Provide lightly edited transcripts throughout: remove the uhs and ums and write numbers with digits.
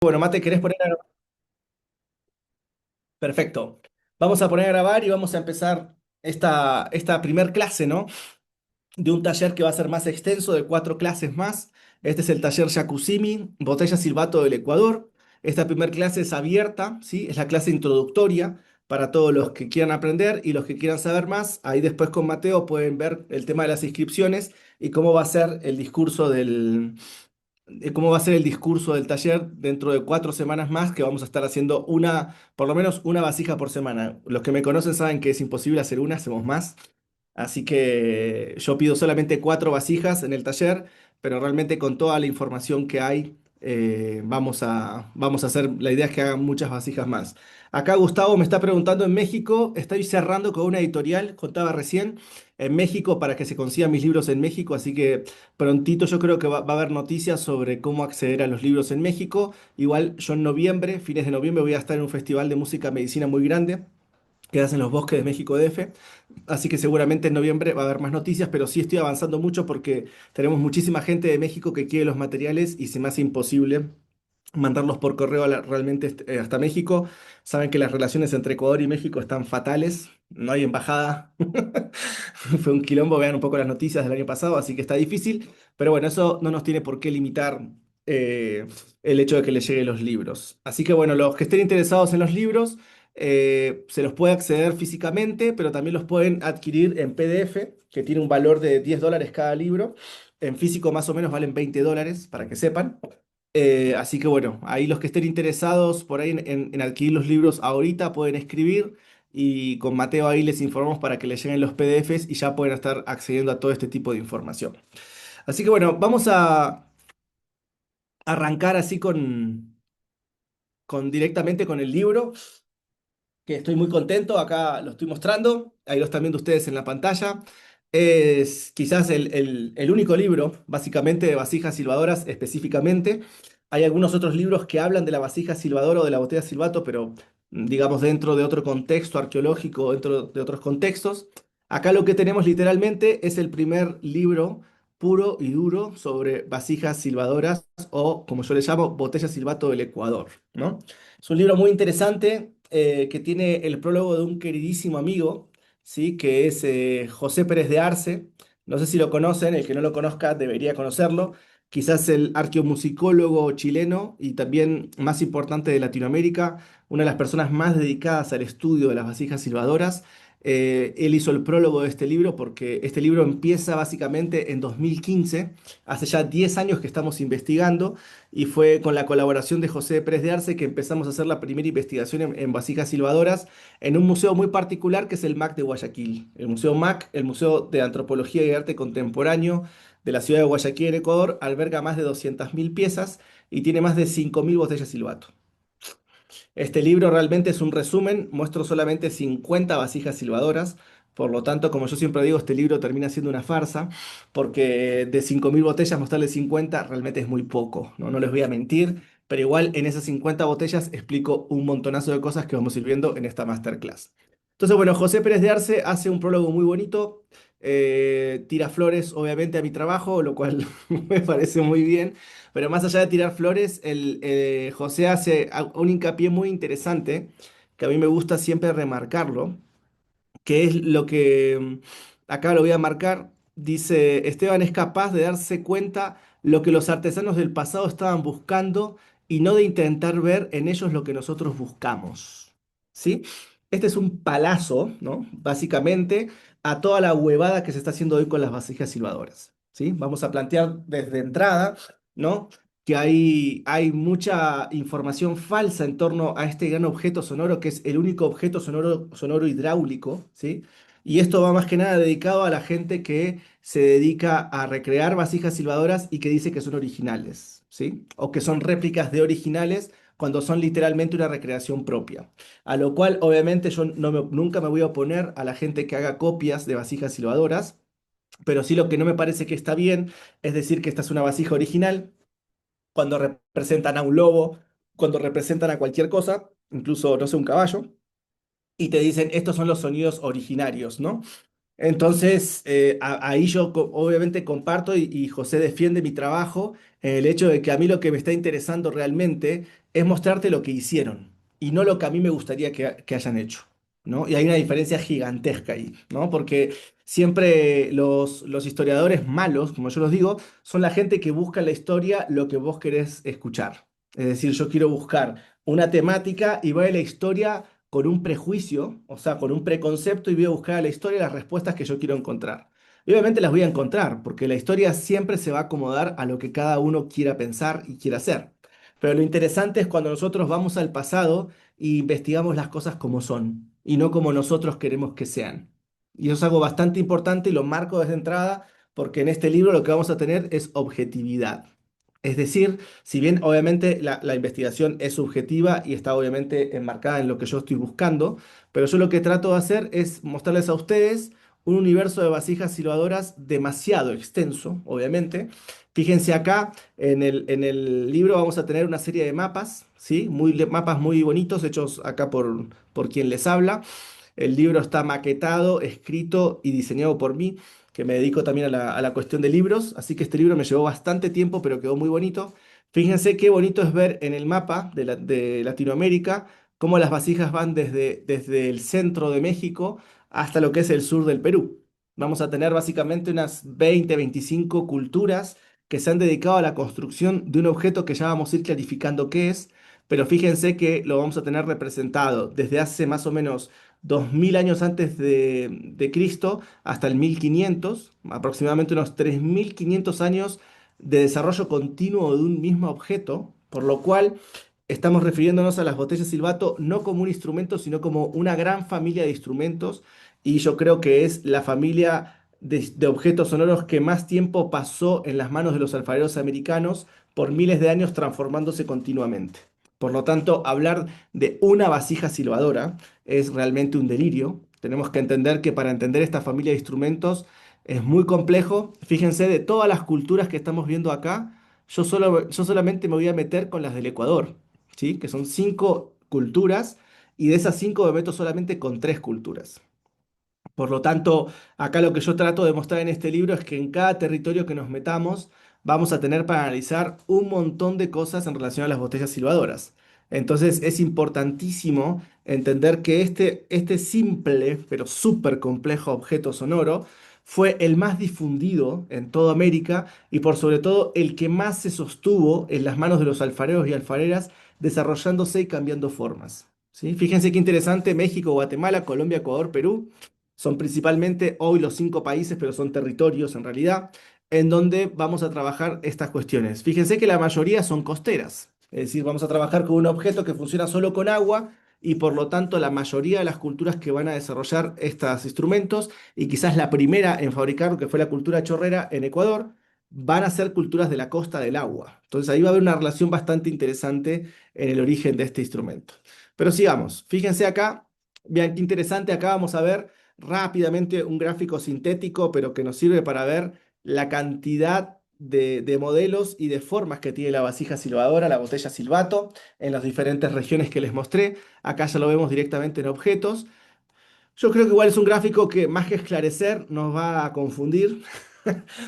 Bueno, Mate, ¿querés poner a grabar? Perfecto. Vamos a poner a grabar y vamos a empezar esta primer clase, ¿no? De un taller que va a ser más extenso, de 4 clases más. Este es el taller Jacuzimi, Botella Silvato del Ecuador. Esta primera clase es abierta, ¿sí? Es la clase introductoria para todos los que quieran aprender y los que quieran saber más. Ahí después con Mateo pueden ver el tema de las inscripciones y cómo va a ser el discurso cómo va a ser el discurso del taller dentro de 4 semanas más, que vamos a estar haciendo por lo menos una vasija por semana. Los que me conocen saben que es imposible hacer una, hacemos más. Así que yo pido solamente 4 vasijas en el taller, pero realmente con toda la información que hay, vamos a hacer, la idea es que hagan muchas vasijas más. Acá Gustavo me está preguntando en México, estoy cerrando con una editorial, contaba recién, en México para que se consigan mis libros en México, así que prontito yo creo que va a haber noticias sobre cómo acceder a los libros en México. Igual yo en noviembre, fines de noviembre, voy a estar en un festival de música medicina muy grande que hacen los bosques de México DF. Así que seguramente en noviembre va a haber más noticias, pero sí estoy avanzando mucho porque tenemos muchísima gente de México que quiere los materiales y se me hace imposible mandarlos por correo realmente hasta México. Saben que las relaciones entre Ecuador y México están fatales, no hay embajada. Fue un quilombo, vean un poco las noticias del año pasado, así que está difícil, pero bueno, eso no nos tiene por qué limitar eh, el hecho de que les lleguen los libros. Así que bueno, los que estén interesados en los libros, se los puede acceder físicamente, pero también los pueden adquirir en PDF, que tiene un valor de $10 cada libro. En físico más o menos valen $20, para que sepan. Así que bueno, ahí los que estén interesados por ahí en adquirir los libros ahorita pueden escribir y con Mateo ahí les informamos para que les lleguen los PDFs y ya pueden estar accediendo a todo este tipo de información. Así que bueno, vamos a arrancar así con directamente con el libro, que estoy muy contento, acá lo estoy mostrando, ahí lo están viendo ustedes en la pantalla. Es quizás el único libro, básicamente, de vasijas silbadoras específicamente. Hay algunos otros libros que hablan de la vasija silbadora o de la botella silbato, pero digamos dentro de otro contexto arqueológico, dentro de otros contextos. Acá lo que tenemos literalmente es el primer libro puro y duro sobre vasijas silbadoras o, como yo le llamo, botella silbato del Ecuador, ¿no? Es un libro muy interesante que tiene el prólogo de un queridísimo amigo, ¿sí? Que es José Pérez de Arce. No sé si lo conocen, el que no lo conozca debería conocerlo. Quizás el arqueomusicólogo chileno y también más importante de Latinoamérica, una de las personas más dedicadas al estudio de las vasijas silbadoras. Él hizo el prólogo de este libro porque este libro empieza básicamente en 2015, hace ya 10 años que estamos investigando y fue con la colaboración de José Pérez de Arce que empezamos a hacer la primera investigación en vasijas silbadoras en un museo muy particular que es el MAC de Guayaquil. El Museo MAC, el Museo de Antropología y Arte Contemporáneo de la ciudad de Guayaquil, en Ecuador, alberga más de 200.000 piezas y tiene más de 5.000 botellas silbato. Este libro realmente es un resumen, muestro solamente 50 vasijas silbadoras, por lo tanto, como yo siempre digo, este libro termina siendo una farsa, porque de 5.000 botellas mostrarles 50 realmente es muy poco, ¿no? No les voy a mentir, pero igual en esas 50 botellas explico un montonazo de cosas que vamos a ir viendo en esta masterclass. Entonces, bueno, José Pérez de Arce hace un prólogo muy bonito, tira flores obviamente a mi trabajo, lo cual me parece muy bien. Pero más allá de tirar flores, José hace un hincapié muy interesante, que a mí me gusta siempre remarcarlo, que es lo que acá lo voy a marcar. Dice, Esteban es capaz de darse cuenta lo que los artesanos del pasado estaban buscando y no de intentar ver en ellos lo que nosotros buscamos. ¿Sí? Este es un palazo, ¿no? Básicamente, a toda la huevada que se está haciendo hoy con las vasijas silbadoras. ¿Sí? Vamos a plantear desde entrada, ¿no? Que hay mucha información falsa en torno a este gran objeto sonoro, que es el único objeto sonoro hidráulico, ¿sí? Y esto va más que nada dedicado a la gente que se dedica a recrear vasijas silbadoras y que dice que son originales, ¿sí? O que son réplicas de originales cuando son literalmente una recreación propia. A lo cual, obviamente, yo nunca me voy a oponer a la gente que haga copias de vasijas silbadoras, pero sí lo que no me parece que está bien es decir que esta es una vasija original cuando representan a un lobo, cuando representan a cualquier cosa, incluso, no sé, un caballo, y te dicen, estos son los sonidos originarios, ¿no? Entonces, ahí yo obviamente comparto y José defiende mi trabajo, el hecho de que a mí lo que me está interesando realmente es mostrarte lo que hicieron y no lo que a mí me gustaría que hayan hecho, ¿no? Y hay una diferencia gigantesca ahí, ¿no? Porque siempre los historiadores malos, como yo los digo, son la gente que busca en la historia lo que vos querés escuchar. Es decir, yo quiero buscar una temática y voy a la historia con un prejuicio, o sea, con un preconcepto y voy a buscar a la historia las respuestas que yo quiero encontrar. Y obviamente las voy a encontrar, porque la historia siempre se va a acomodar a lo que cada uno quiera pensar y quiera hacer. Pero lo interesante es cuando nosotros vamos al pasado e investigamos las cosas como son y no como nosotros queremos que sean. Y eso es algo bastante importante y lo marco desde entrada porque en este libro lo que vamos a tener es objetividad. Es decir, si bien obviamente la investigación es subjetiva y está obviamente enmarcada en lo que yo estoy buscando, pero yo lo que trato de hacer es mostrarles a ustedes un universo de vasijas silbadoras demasiado extenso, obviamente. Fíjense acá, en el libro vamos a tener una serie de mapas, ¿sí? Mapas muy bonitos hechos acá por quien les habla. El libro está maquetado, escrito y diseñado por mí, que me dedico también a la cuestión de libros, así que este libro me llevó bastante tiempo, pero quedó muy bonito. Fíjense qué bonito es ver en el mapa de Latinoamérica cómo las vasijas van desde el centro de México hasta lo que es el sur del Perú. Vamos a tener básicamente unas 20, 25 culturas que se han dedicado a la construcción de un objeto que ya vamos a ir clarificando qué es, pero fíjense que lo vamos a tener representado desde hace más o menos 2000 años antes de Cristo hasta el 1500, aproximadamente unos 3500 años de desarrollo continuo de un mismo objeto, por lo cual estamos refiriéndonos a las botellas silbato no como un instrumento, sino como una gran familia de instrumentos, y yo creo que es la familia de objetos sonoros que más tiempo pasó en las manos de los alfareros americanos por miles de años transformándose continuamente. Por lo tanto, hablar de una vasija silbadora es realmente un delirio. Tenemos que entender que para entender esta familia de instrumentos es muy complejo. Fíjense, de todas las culturas que estamos viendo acá, yo solamente me voy a meter con las del Ecuador, ¿sí? Que son 5 culturas, y de esas 5 me meto solamente con 3 culturas. Por lo tanto, acá lo que yo trato de mostrar en este libro es que en cada territorio que nos metamos vamos a tener para analizar un montón de cosas en relación a las botellas silbadoras. Entonces es importantísimo entender que este simple pero súper complejo objeto sonoro fue el más difundido en toda América y por sobre todo el que más se sostuvo en las manos de los alfareros y alfareras desarrollándose y cambiando formas. ¿Sí? Fíjense qué interesante: México, Guatemala, Colombia, Ecuador, Perú son principalmente hoy los 5 países, pero son territorios en realidad, en donde vamos a trabajar estas cuestiones. Fíjense que la mayoría son costeras, es decir, vamos a trabajar con un objeto que funciona solo con agua y por lo tanto la mayoría de las culturas que van a desarrollar estos instrumentos y quizás la primera en fabricar, que fue la cultura chorrera en Ecuador, van a ser culturas de la costa del agua. Entonces ahí va a haber una relación bastante interesante en el origen de este instrumento. Pero sigamos, fíjense acá, vean qué interesante, acá vamos a ver rápidamente un gráfico sintético, pero que nos sirve para ver la cantidad de modelos y de formas que tiene la vasija silbadora, la botella silbato, en las diferentes regiones que les mostré. Acá ya lo vemos directamente en objetos. Yo creo que igual es un gráfico que más que esclarecer nos va a confundir,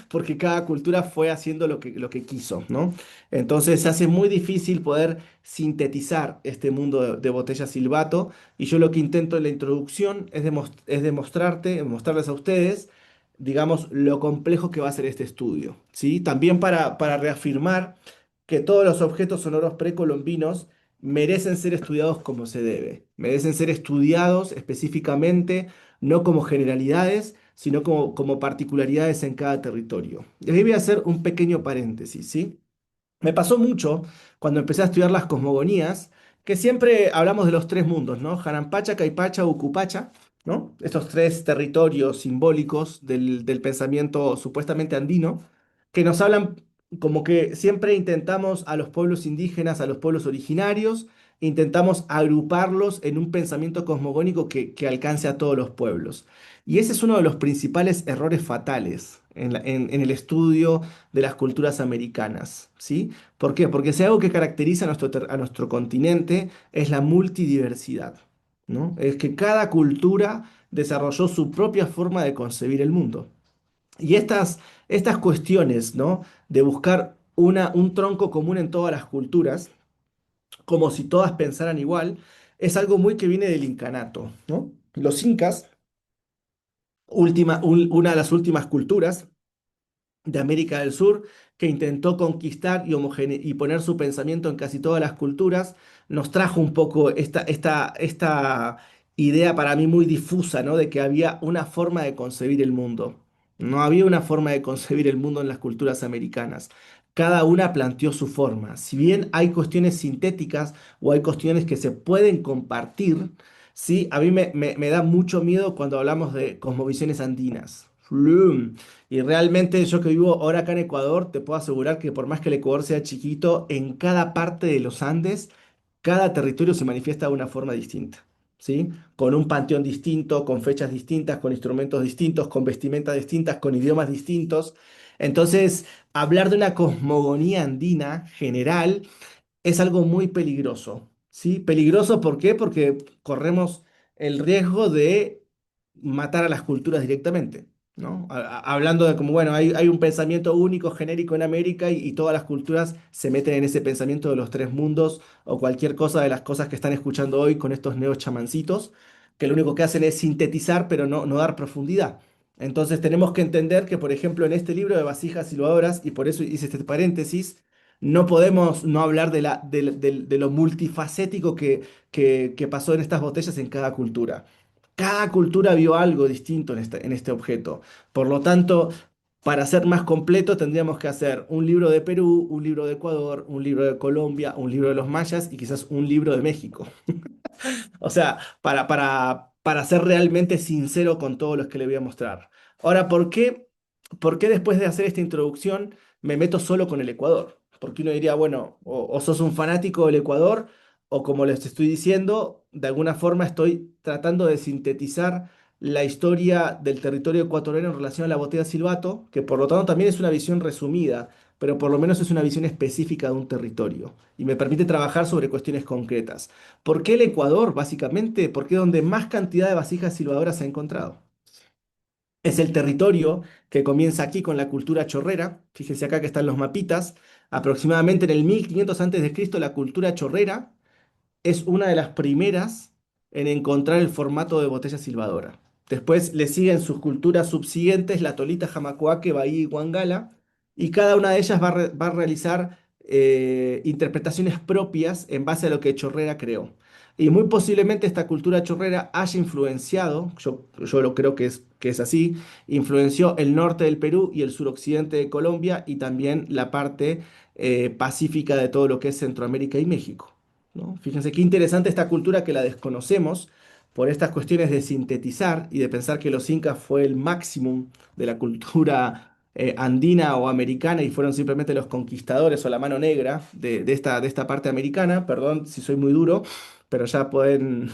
porque cada cultura fue haciendo lo que quiso, ¿no? Entonces se hace muy difícil poder sintetizar este mundo de botella silbato, y yo lo que intento en la introducción es mostrarles a ustedes, digamos, lo complejo que va a ser este estudio, ¿sí? También para reafirmar que todos los objetos sonoros precolombinos merecen ser estudiados como se debe, merecen ser estudiados específicamente, no como generalidades, sino como particularidades en cada territorio. Y ahí voy a hacer un pequeño paréntesis, ¿sí? Me pasó mucho cuando empecé a estudiar las cosmogonías, que siempre hablamos de los 3 mundos, ¿no? Janampacha, Caipacha, Ucupacha, ¿no? Estos 3 territorios simbólicos del pensamiento supuestamente andino, que nos hablan como que siempre intentamos a los pueblos indígenas, a los pueblos originarios, intentamos agruparlos en un pensamiento cosmogónico que alcance a todos los pueblos. Y ese es uno de los principales errores fatales en el estudio de las culturas americanas, ¿sí? ¿Por qué? Porque si algo que caracteriza a nuestro continente es la multidiversidad, ¿no? Es que cada cultura desarrolló su propia forma de concebir el mundo. Y estas cuestiones, ¿no? De buscar un tronco común en todas las culturas, como si todas pensaran igual, es algo muy que viene del incanato, ¿no? Los incas, una de las últimas culturas de América del Sur, que intentó conquistar y poner su pensamiento en casi todas las culturas, nos trajo un poco esta idea para mí muy difusa, ¿no? De que había una forma de concebir el mundo. No había una forma de concebir el mundo en las culturas americanas. Cada una planteó su forma. Si bien hay cuestiones sintéticas o hay cuestiones que se pueden compartir, sí, a mí me da mucho miedo cuando hablamos de cosmovisiones andinas. Flum. Y realmente yo que vivo ahora acá en Ecuador, te puedo asegurar que por más que el Ecuador sea chiquito, en cada parte de los Andes, cada territorio se manifiesta de una forma distinta, ¿sí? Con un panteón distinto, con fechas distintas, con instrumentos distintos, con vestimentas distintas, con idiomas distintos. Entonces, hablar de una cosmogonía andina general es algo muy peligroso, ¿sí? Peligroso, ¿por qué? Porque corremos el riesgo de matar a las culturas directamente, ¿no? Hablando de como, bueno, hay un pensamiento único, genérico en América y todas las culturas se meten en ese pensamiento de los tres mundos o cualquier cosa de las cosas que están escuchando hoy con estos neos chamancitos, que lo único que hacen es sintetizar, pero no dar profundidad. Entonces tenemos que entender que, por ejemplo, en este libro de vasijas silbadoras, y por eso hice este paréntesis, no podemos no hablar de lo multifacético que pasó en estas botellas en cada cultura. Cada cultura vio algo distinto en este objeto. Por lo tanto, para ser más completo, tendríamos que hacer un libro de Perú, un libro de Ecuador, un libro de Colombia, un libro de los mayas y quizás un libro de México. O sea, para ser realmente sincero con todos los que le voy a mostrar. Ahora, por qué después de hacer esta introducción me meto solo con el Ecuador? Porque uno diría, bueno, o sos un fanático del Ecuador, o como les estoy diciendo, de alguna forma estoy tratando de sintetizar la historia del territorio ecuatoriano en relación a la botella silbato, que por lo tanto también es una visión resumida, pero por lo menos es una visión específica de un territorio y me permite trabajar sobre cuestiones concretas. ¿Por qué el Ecuador, básicamente? Porque es donde más cantidad de vasijas silbadoras se ha encontrado. Es el territorio que comienza aquí con la cultura chorrera. Fíjense acá que están los mapitas. Aproximadamente en el 1500 a.C., la cultura chorrera es una de las primeras en encontrar el formato de botella silbadora. Después le siguen sus culturas subsiguientes, la Tolita, Jamacoaque, Bahía y Huangala, y cada una de ellas va a realizar interpretaciones propias en base a lo que Chorrera creó. Y muy posiblemente esta cultura chorrera haya influenciado, yo lo creo que es así, influenció el norte del Perú y el suroccidente de Colombia y también la parte pacífica de todo lo que es Centroamérica y México. ¿No? Fíjense qué interesante esta cultura que la desconocemos por estas cuestiones de sintetizar y de pensar que los incas fue el máximo de la cultura andina o americana y fueron simplemente los conquistadores o la mano negra de esta parte americana. Perdón si soy muy duro, pero ya pueden,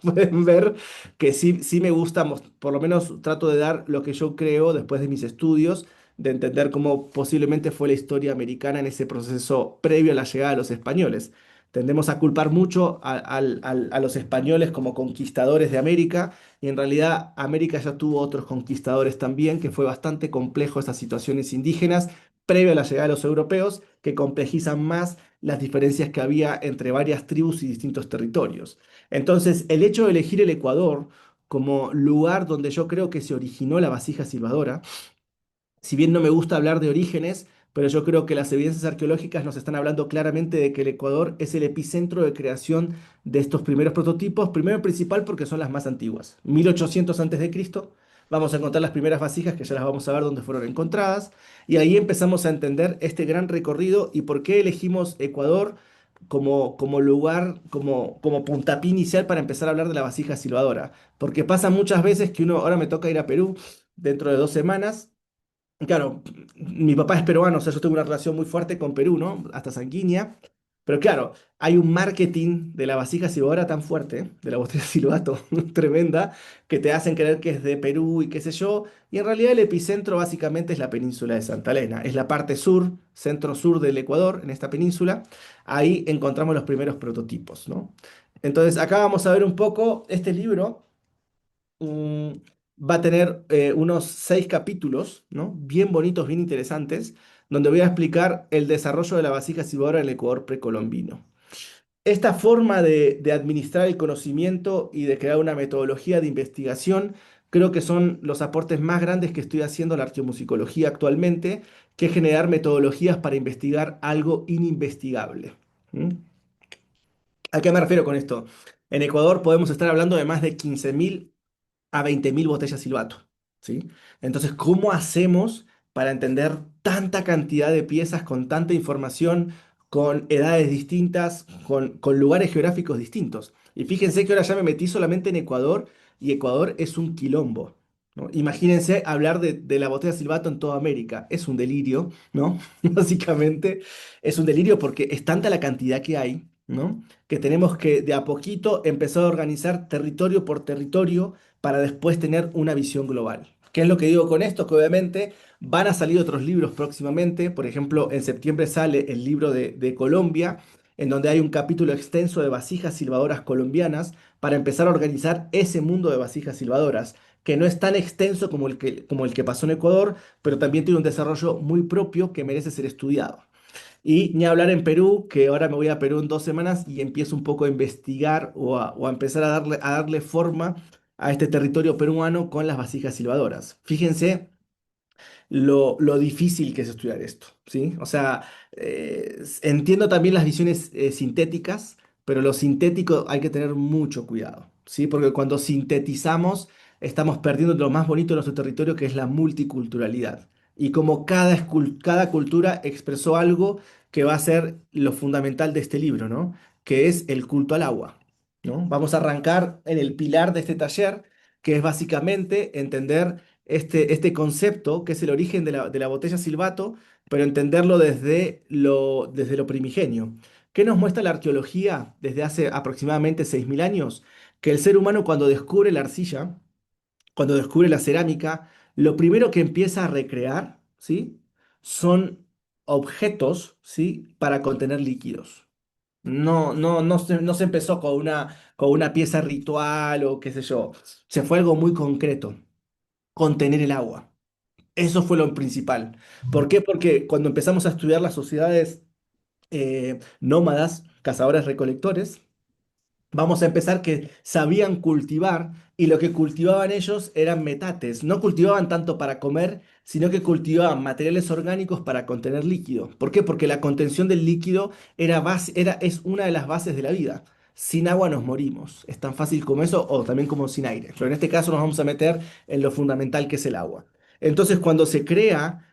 pueden ver que sí me gusta, por lo menos trato de dar lo que yo creo después de mis estudios, de entender cómo posiblemente fue la historia americana en ese proceso previo a la llegada de los españoles. Tendemos a culpar mucho a los españoles como conquistadores de América y en realidad América ya tuvo otros conquistadores también, que fue bastante complejo esas situaciones indígenas previo a la llegada de los europeos, que complejizan más las diferencias que había entre varias tribus y distintos territorios. Entonces, el hecho de elegir el Ecuador como lugar donde yo creo que se originó la vasija silbadora, si bien no me gusta hablar de orígenes, pero yo creo que las evidencias arqueológicas nos están hablando claramente de que el Ecuador es el epicentro de creación de estos primeros prototipos, primero y principal porque son las más antiguas. 1800 antes de Cristo, vamos a encontrar las primeras vasijas que ya las vamos a ver dónde fueron encontradas, y ahí empezamos a entender este gran recorrido y por qué elegimos Ecuador como lugar, como puntapié inicial para empezar a hablar de la vasija silbadora. Porque pasa muchas veces que uno, ahora me toca ir a Perú dentro de 2 semanas. Claro, mi papá es peruano, o sea, yo tengo una relación muy fuerte con Perú, ¿no? Hasta sanguínea. Pero claro, hay un marketing de la vasija silbadora tan fuerte, de la botella de silbato tremenda, que te hacen creer que es de Perú y qué sé yo. Y en realidad el epicentro básicamente es la península de Santa Elena. Es la parte sur, centro-sur del Ecuador, en esta península. Ahí encontramos los primeros prototipos, ¿no? Entonces, acá vamos a ver un poco este libro mm, va a tener unos 6 capítulos, ¿no? Bien bonitos, bien interesantes, donde voy a explicar el desarrollo de la vasija silbadora en el Ecuador precolombino. esta forma de administrar el conocimiento y de crear una metodología de investigación, creo que son los aportes más grandes que estoy haciendo a la arqueomusicología actualmente, que es generar metodologías para investigar algo ininvestigable. ¿Mm? ¿A qué me refiero con esto? En Ecuador podemos estar hablando de más de 15.000 a 20.000 botellas silbato, ¿sí? Entonces, ¿cómo hacemos para entender tanta cantidad de piezas con tanta información, con edades distintas, con lugares geográficos distintos? Y fíjense que ahora ya me metí solamente en Ecuador y Ecuador es un quilombo, ¿no? Imagínense hablar de la botella silbato en toda América. Es un delirio, ¿no? Básicamente es un delirio porque es tanta la cantidad que hay, ¿no? Que tenemos que de a poquito empezar a organizar territorio por territorio para después tener una visión global. ¿Qué es lo que digo con esto? Que obviamente van a salir otros libros próximamente. Por ejemplo, en septiembre sale el libro de Colombia, en donde hay un capítulo extenso de vasijas silbadoras colombianas para empezar a organizar ese mundo de vasijas silbadoras, que no es tan extenso como el que pasó en Ecuador, pero también tiene un desarrollo muy propio que merece ser estudiado. Y ni hablar en Perú, que ahora me voy a Perú en 2 semanas y empiezo un poco a investigar o a empezar a darle forma a este territorio peruano con las vasijas silbadoras. Fíjense lo difícil que es estudiar esto, ¿sí? O sea, entiendo también las visiones sintéticas, pero lo sintético hay que tener mucho cuidado, ¿sí? Porque cuando sintetizamos estamos perdiendo lo más bonito de nuestro territorio, que es la multiculturalidad. Y como cada cultura expresó algo que va a ser lo fundamental de este libro, ¿no? Que es el culto al agua, ¿no? Vamos a arrancar en el pilar de este taller, que es básicamente entender este concepto, que es el origen de la botella silbato, pero entenderlo desde lo primigenio. ¿Qué nos muestra la arqueología desde hace aproximadamente 6.000 años? Que el ser humano cuando descubre la arcilla, cuando descubre la cerámica, lo primero que empieza a recrear, ¿sí? Son objetos, ¿sí? Para contener líquidos. No se empezó con una pieza ritual o qué sé yo. Se fue algo muy concreto, contener el agua. Eso fue lo principal. ¿Por qué? Porque cuando empezamos a estudiar las sociedades nómadas, cazadores-recolectores, vamos a empezar que sabían cultivar y lo que cultivaban ellos eran metates. No cultivaban tanto para comer, sino que cultivaban materiales orgánicos para contener líquido. ¿Por qué? Porque la contención del líquido es una de las bases de la vida. Sin agua nos morimos. Es tan fácil como eso o también como sin aire. Pero en este caso nos vamos a meter en lo fundamental que es el agua. Entonces, cuando se crea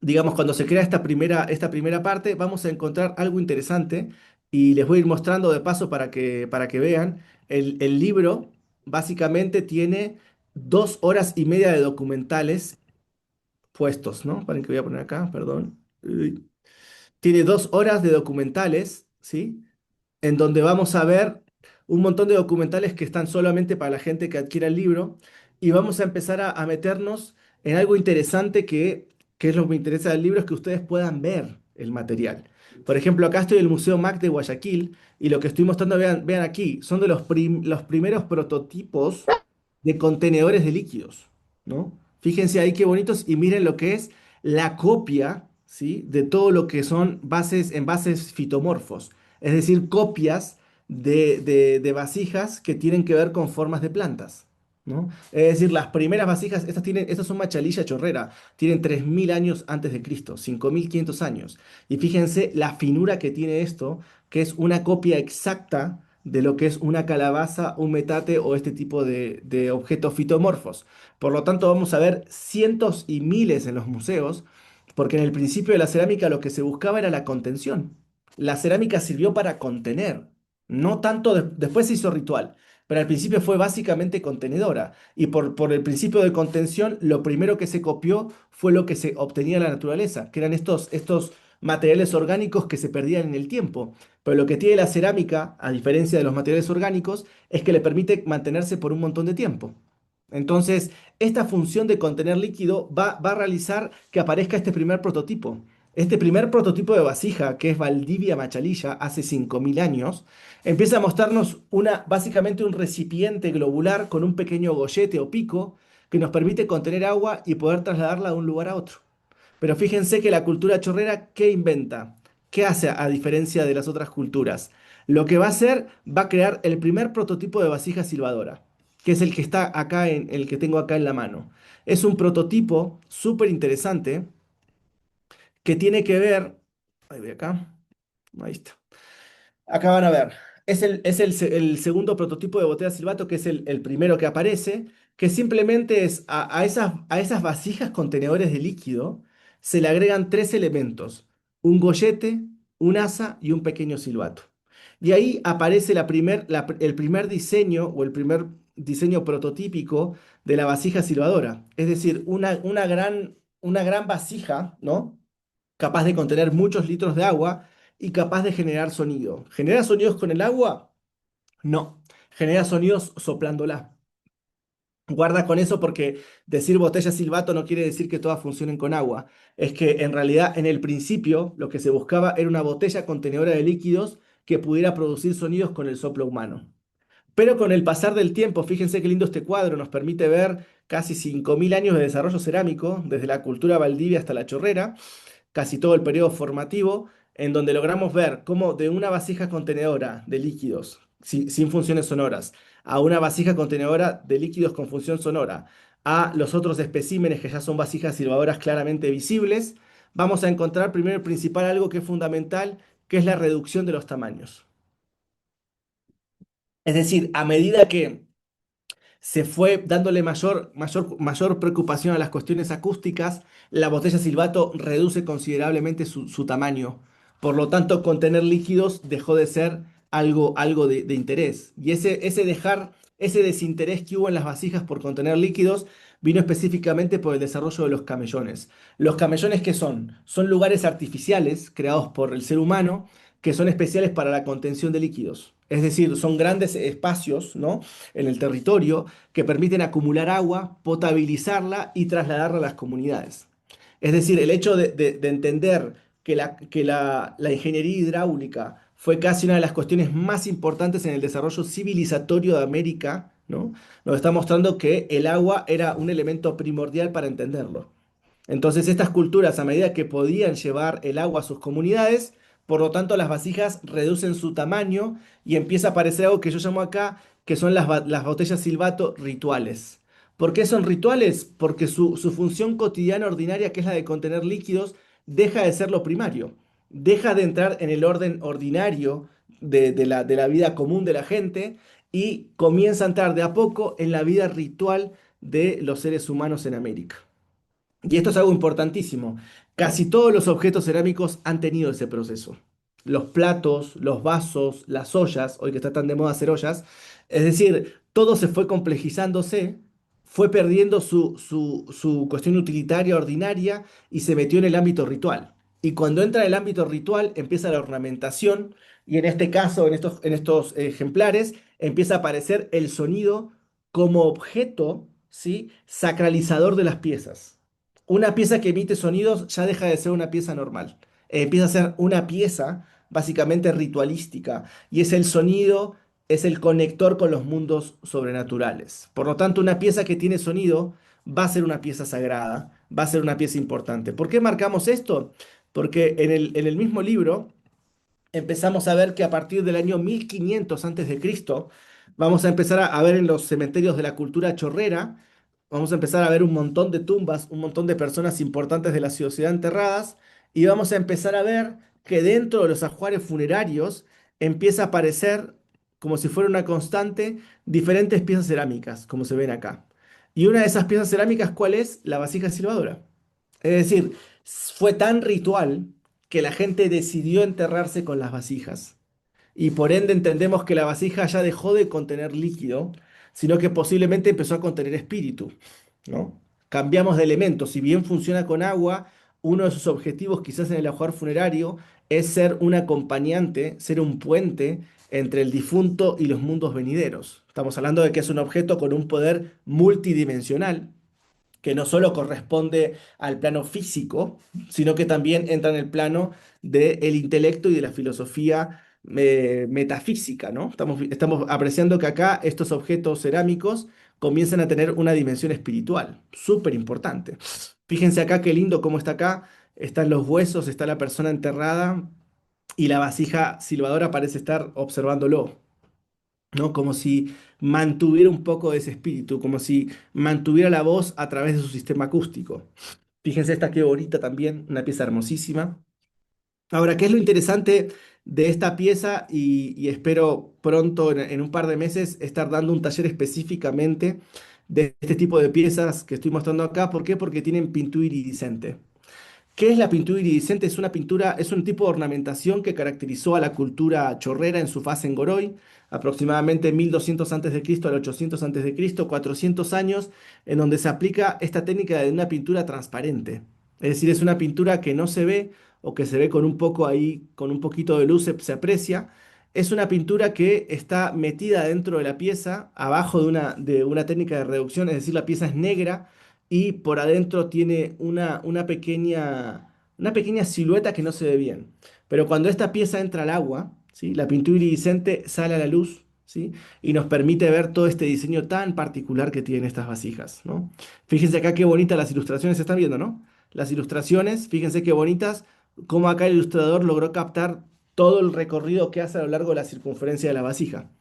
digamos, cuando se crea esta primera parte, vamos a encontrar algo interesante y les voy a ir mostrando de paso para que vean. El libro básicamente tiene 2 horas y media de documentales puestos, ¿no? Paren que voy a poner acá, perdón. Uy. Tiene 2 horas de documentales, ¿sí? En donde vamos a ver un montón de documentales que están solamente para la gente que adquiera el libro y vamos a empezar a meternos en algo interesante que es lo que me interesa del libro, es que ustedes puedan ver el material. Por ejemplo, acá estoy en el Museo MAC de Guayaquil y lo que estoy mostrando, vean aquí, son de los primeros prototipos de contenedores de líquidos, ¿no? Fíjense ahí qué bonitos y miren lo que es la copia, ¿sí? De todo lo que son envases fitomorfos, es decir, copias de vasijas que tienen que ver con formas de plantas, ¿no? Es decir, las primeras vasijas, estas son machalilla chorrera, tienen 3.000 años antes de Cristo, 5.500 años. Y fíjense la finura que tiene esto, que es una copia exacta de lo que es una calabaza, un metate o este tipo de objetos fitomorfos. Por lo tanto, vamos a ver cientos y miles en los museos, porque en el principio de la cerámica lo que se buscaba era la contención. La cerámica sirvió para contener, no tanto después se hizo ritual, pero al principio fue básicamente contenedora. Y por el principio de contención, lo primero que se copió fue lo que se obtenía en la naturaleza, que eran estos materiales orgánicos que se perdían en el tiempo. Pero lo que tiene la cerámica, a diferencia de los materiales orgánicos, es que le permite mantenerse por un montón de tiempo. Entonces, esta función de contener líquido va a realizar que aparezca este primer prototipo. Este primer prototipo de vasija, que es Valdivia Machalilla, hace 5.000 años, empieza a mostrarnos básicamente un recipiente globular con un pequeño gollete o pico que nos permite contener agua y poder trasladarla de un lugar a otro. Pero fíjense que la cultura chorrera, ¿qué inventa? ¿qué hace a diferencia de las otras culturas? Lo que va a hacer, va a crear el primer prototipo de vasija silbadora, que es el que está acá en el que tengo acá en la mano. Es un prototipo súper interesante que tiene que ver, ahí voy acá, ahí está. Acá van a ver, el segundo prototipo de botella silbato, que es el primero que aparece, que simplemente es a esas vasijas contenedores de líquido, se le agregan tres elementos, un gollete, un asa y un pequeño silbato. Y ahí aparece el primer diseño o el primer diseño prototípico de la vasija silbadora. Es decir, una gran vasija, ¿no? Capaz de contener muchos litros de agua y capaz de generar sonido. ¿Genera sonidos con el agua? No, genera sonidos soplándola. Guarda con eso porque decir botella silbato no quiere decir que todas funcionen con agua. Es que en realidad en el principio lo que se buscaba era una botella contenedora de líquidos que pudiera producir sonidos con el soplo humano. Pero con el pasar del tiempo, fíjense qué lindo este cuadro, nos permite ver casi 5.000 años de desarrollo cerámico, desde la cultura Valdivia hasta la Chorrera, casi todo el periodo formativo, en donde logramos ver cómo de una vasija contenedora de líquidos sin funciones sonoras a una vasija contenedora de líquidos con función sonora a los otros especímenes que ya son vasijas silbadoras claramente visibles, vamos a encontrar primero y principal algo que es fundamental, que es la reducción de los tamaños. Es decir, a medida que se fue dándole mayor preocupación a las cuestiones acústicas, la botella silbato reduce considerablemente su tamaño. Por lo tanto, contener líquidos dejó de ser algo de interés. Y ese desinterés que hubo en las vasijas por contener líquidos vino específicamente por el desarrollo de los camellones. ¿Los camellones qué son? Son lugares artificiales creados por el ser humano que son especiales para la contención de líquidos. Es decir, son grandes espacios, ¿no? En el territorio que permiten acumular agua, potabilizarla y trasladarla a las comunidades. Es decir, el hecho de entender que la ingeniería hidráulica fue casi una de las cuestiones más importantes en el desarrollo civilizatorio de América, ¿no? Nos está mostrando que el agua era un elemento primordial para entenderlo. Entonces estas culturas, a medida que podían llevar el agua a sus comunidades, por lo tanto las vasijas reducen su tamaño y empieza a aparecer algo que yo llamo acá, que son las botellas silbato rituales. ¿Por qué son rituales? Porque su función cotidiana ordinaria, que es la de contener líquidos, deja de ser lo primario, deja de entrar en el orden ordinario de la vida común de la gente y comienza a entrar de a poco en la vida ritual de los seres humanos en América. Y esto es algo importantísimo. Casi todos los objetos cerámicos han tenido ese proceso. Los platos, los vasos, las ollas, hoy que está tan de moda hacer ollas, es decir, todo se fue complejizándose, fue perdiendo su cuestión utilitaria ordinaria y se metió en el ámbito ritual. Y cuando entra en el ámbito ritual empieza la ornamentación y en este caso, en estos ejemplares, empieza a aparecer el sonido como objeto, ¿sí? Sacralizador de las piezas. Una pieza que emite sonidos ya deja de ser una pieza normal. Empieza a ser una pieza básicamente ritualística y es el sonido, es el conector con los mundos sobrenaturales. Por lo tanto, una pieza que tiene sonido va a ser una pieza sagrada, va a ser una pieza importante. ¿Por qué marcamos esto? Porque en el mismo libro empezamos a ver que a partir del año 1500 antes de Cristo, vamos a empezar a ver en los cementerios de la cultura chorrera, vamos a empezar a ver un montón de tumbas, un montón de personas importantes de la sociedad enterradas, y vamos a empezar a ver que dentro de los ajuares funerarios empieza a aparecer, como si fuera una constante, diferentes piezas cerámicas, como se ven acá. Y una de esas piezas cerámicas, ¿cuál es? La vasija silbadora. Es decir, fue tan ritual que la gente decidió enterrarse con las vasijas. Y por ende entendemos que la vasija ya dejó de contener líquido, sino que posiblemente empezó a contener espíritu, ¿no? Cambiamos de elemento. Si bien funciona con agua, uno de sus objetivos quizás en el ajuar funerario es ser un acompañante, ser un puente entre el difunto y los mundos venideros. Estamos hablando de que es un objeto con un poder multidimensional que no solo corresponde al plano físico, sino que también entra en el plano del intelecto y de la filosofía metafísica, ¿no? Estamos apreciando que acá estos objetos cerámicos comienzan a tener una dimensión espiritual, súper importante. Fíjense acá qué lindo cómo está acá, están los huesos, está la persona enterrada, y la vasija silbadora parece estar observándolo, ¿no? Como si mantuviera un poco de ese espíritu, como si mantuviera la voz a través de su sistema acústico. Fíjense esta que bonita también, una pieza hermosísima. Ahora, ¿qué es lo interesante de esta pieza? Y espero pronto, en un par de meses, estar dando un taller específicamente de este tipo de piezas que estoy mostrando acá. ¿Por qué? Porque tienen pintura iridiscente. ¿Qué es la pintura iridiscente? Es una pintura, es un tipo de ornamentación que caracterizó a la cultura chorrera en su fase en Godoy, aproximadamente 1200 a.C. al 800 a.C., 400 años, en donde se aplica esta técnica de una pintura transparente. Es decir, es una pintura que no se ve o que se ve con un poco ahí, con un poquito de luz se aprecia. Es una pintura que está metida dentro de la pieza, abajo de una técnica de reducción, es decir, la pieza es negra y por adentro tiene una pequeña silueta que no se ve bien. Pero cuando esta pieza entra al agua, ¿sí? La pintura iridiscente sale a la luz, ¿sí? Y nos permite ver todo este diseño tan particular que tienen estas vasijas, ¿no? Fíjense acá qué bonitas las ilustraciones se están viendo, ¿no? Las ilustraciones, fíjense qué bonitas, cómo acá el ilustrador logró captar todo el recorrido que hace a lo largo de la circunferencia de la vasija.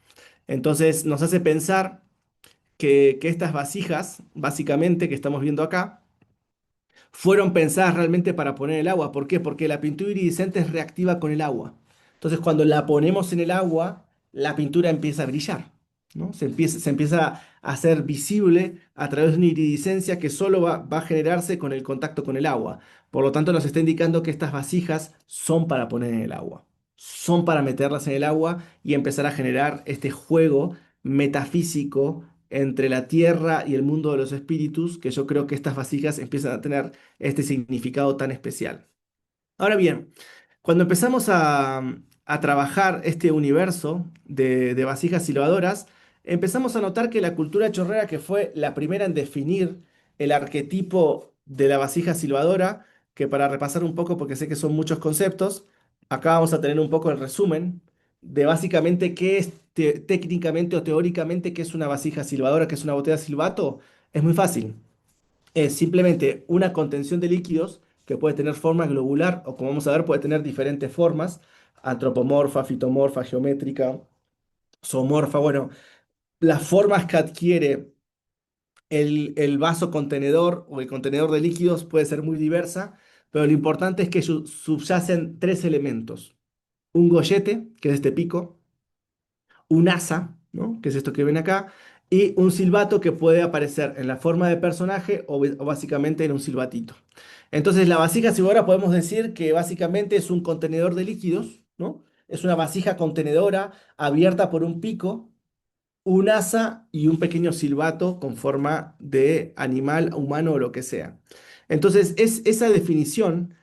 Entonces nos hace pensar que estas vasijas, básicamente, que estamos viendo acá, fueron pensadas realmente para poner el agua. ¿Por qué? Porque la pintura iridiscente es reactiva con el agua. Entonces, cuando la ponemos en el agua, la pintura empieza a brillar, ¿no? Se empieza a hacer visible a través de una iridiscencia que solo va a generarse con el contacto con el agua. Por lo tanto, nos está indicando que estas vasijas son para poner en el agua. Son para meterlas en el agua y empezar a generar este juego metafísico entre la tierra y el mundo de los espíritus, que yo creo que estas vasijas empiezan a tener este significado tan especial. Ahora bien, cuando empezamos a trabajar este universo de vasijas silbadoras, empezamos a notar que la cultura chorrera, que fue la primera en definir el arquetipo de la vasija silbadora, que para repasar un poco, porque sé que son muchos conceptos, acá vamos a tener un poco el resumen de básicamente qué es técnicamente o teóricamente qué es una vasija silbadora, qué es una botella silbato. Es muy fácil. Es simplemente una contención de líquidos que puede tener forma globular o, como vamos a ver, puede tener diferentes formas: antropomorfa, fitomorfa, geométrica, zoomorfa. Bueno, las formas que adquiere el vaso contenedor o el contenedor de líquidos puede ser muy diversa, pero lo importante es que subyacen tres elementos: un gollete, que es este pico; un asa, ¿no? Que es esto que ven acá; y un silbato que puede aparecer en la forma de personaje o básicamente en un silbatito. Entonces, la vasija silbadora podemos decir que básicamente es un contenedor de líquidos, ¿no? Es una vasija contenedora abierta por un pico, un asa y un pequeño silbato con forma de animal, humano o lo que sea. Entonces, es esa definición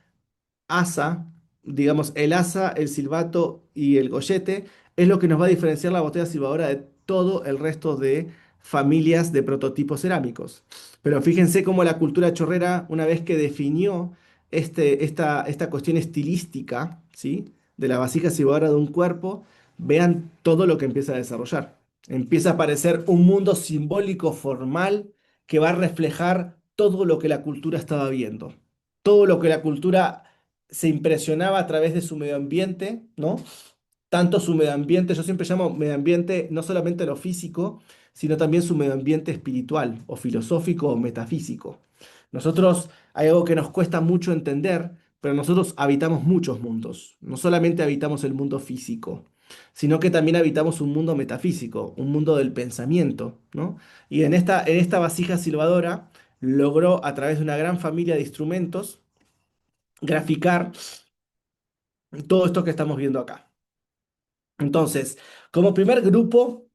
asa, digamos, el asa, el silbato y el gollete, es lo que nos va a diferenciar la botella silbadora de todo el resto de familias de prototipos cerámicos. Pero fíjense cómo la cultura chorrera, una vez que definió esta cuestión estilística, ¿sí? De la vasija silbadora de un cuerpo, vean todo lo que empieza a desarrollar. Empieza a aparecer un mundo simbólico formal que va a reflejar todo lo que la cultura estaba viendo, todo lo que la cultura se impresionaba a través de su medio ambiente, ¿no? Tanto su medio ambiente, yo siempre llamo medio ambiente no solamente lo físico, sino también su medio ambiente espiritual o filosófico o metafísico. Nosotros, hay algo que nos cuesta mucho entender, pero nosotros habitamos muchos mundos. No solamente habitamos el mundo físico, sino que también habitamos un mundo metafísico, un mundo del pensamiento, ¿no? Y en esta vasija silbadora logró, a través de una gran familia de instrumentos, graficar todo esto que estamos viendo acá. Entonces, como primer grupo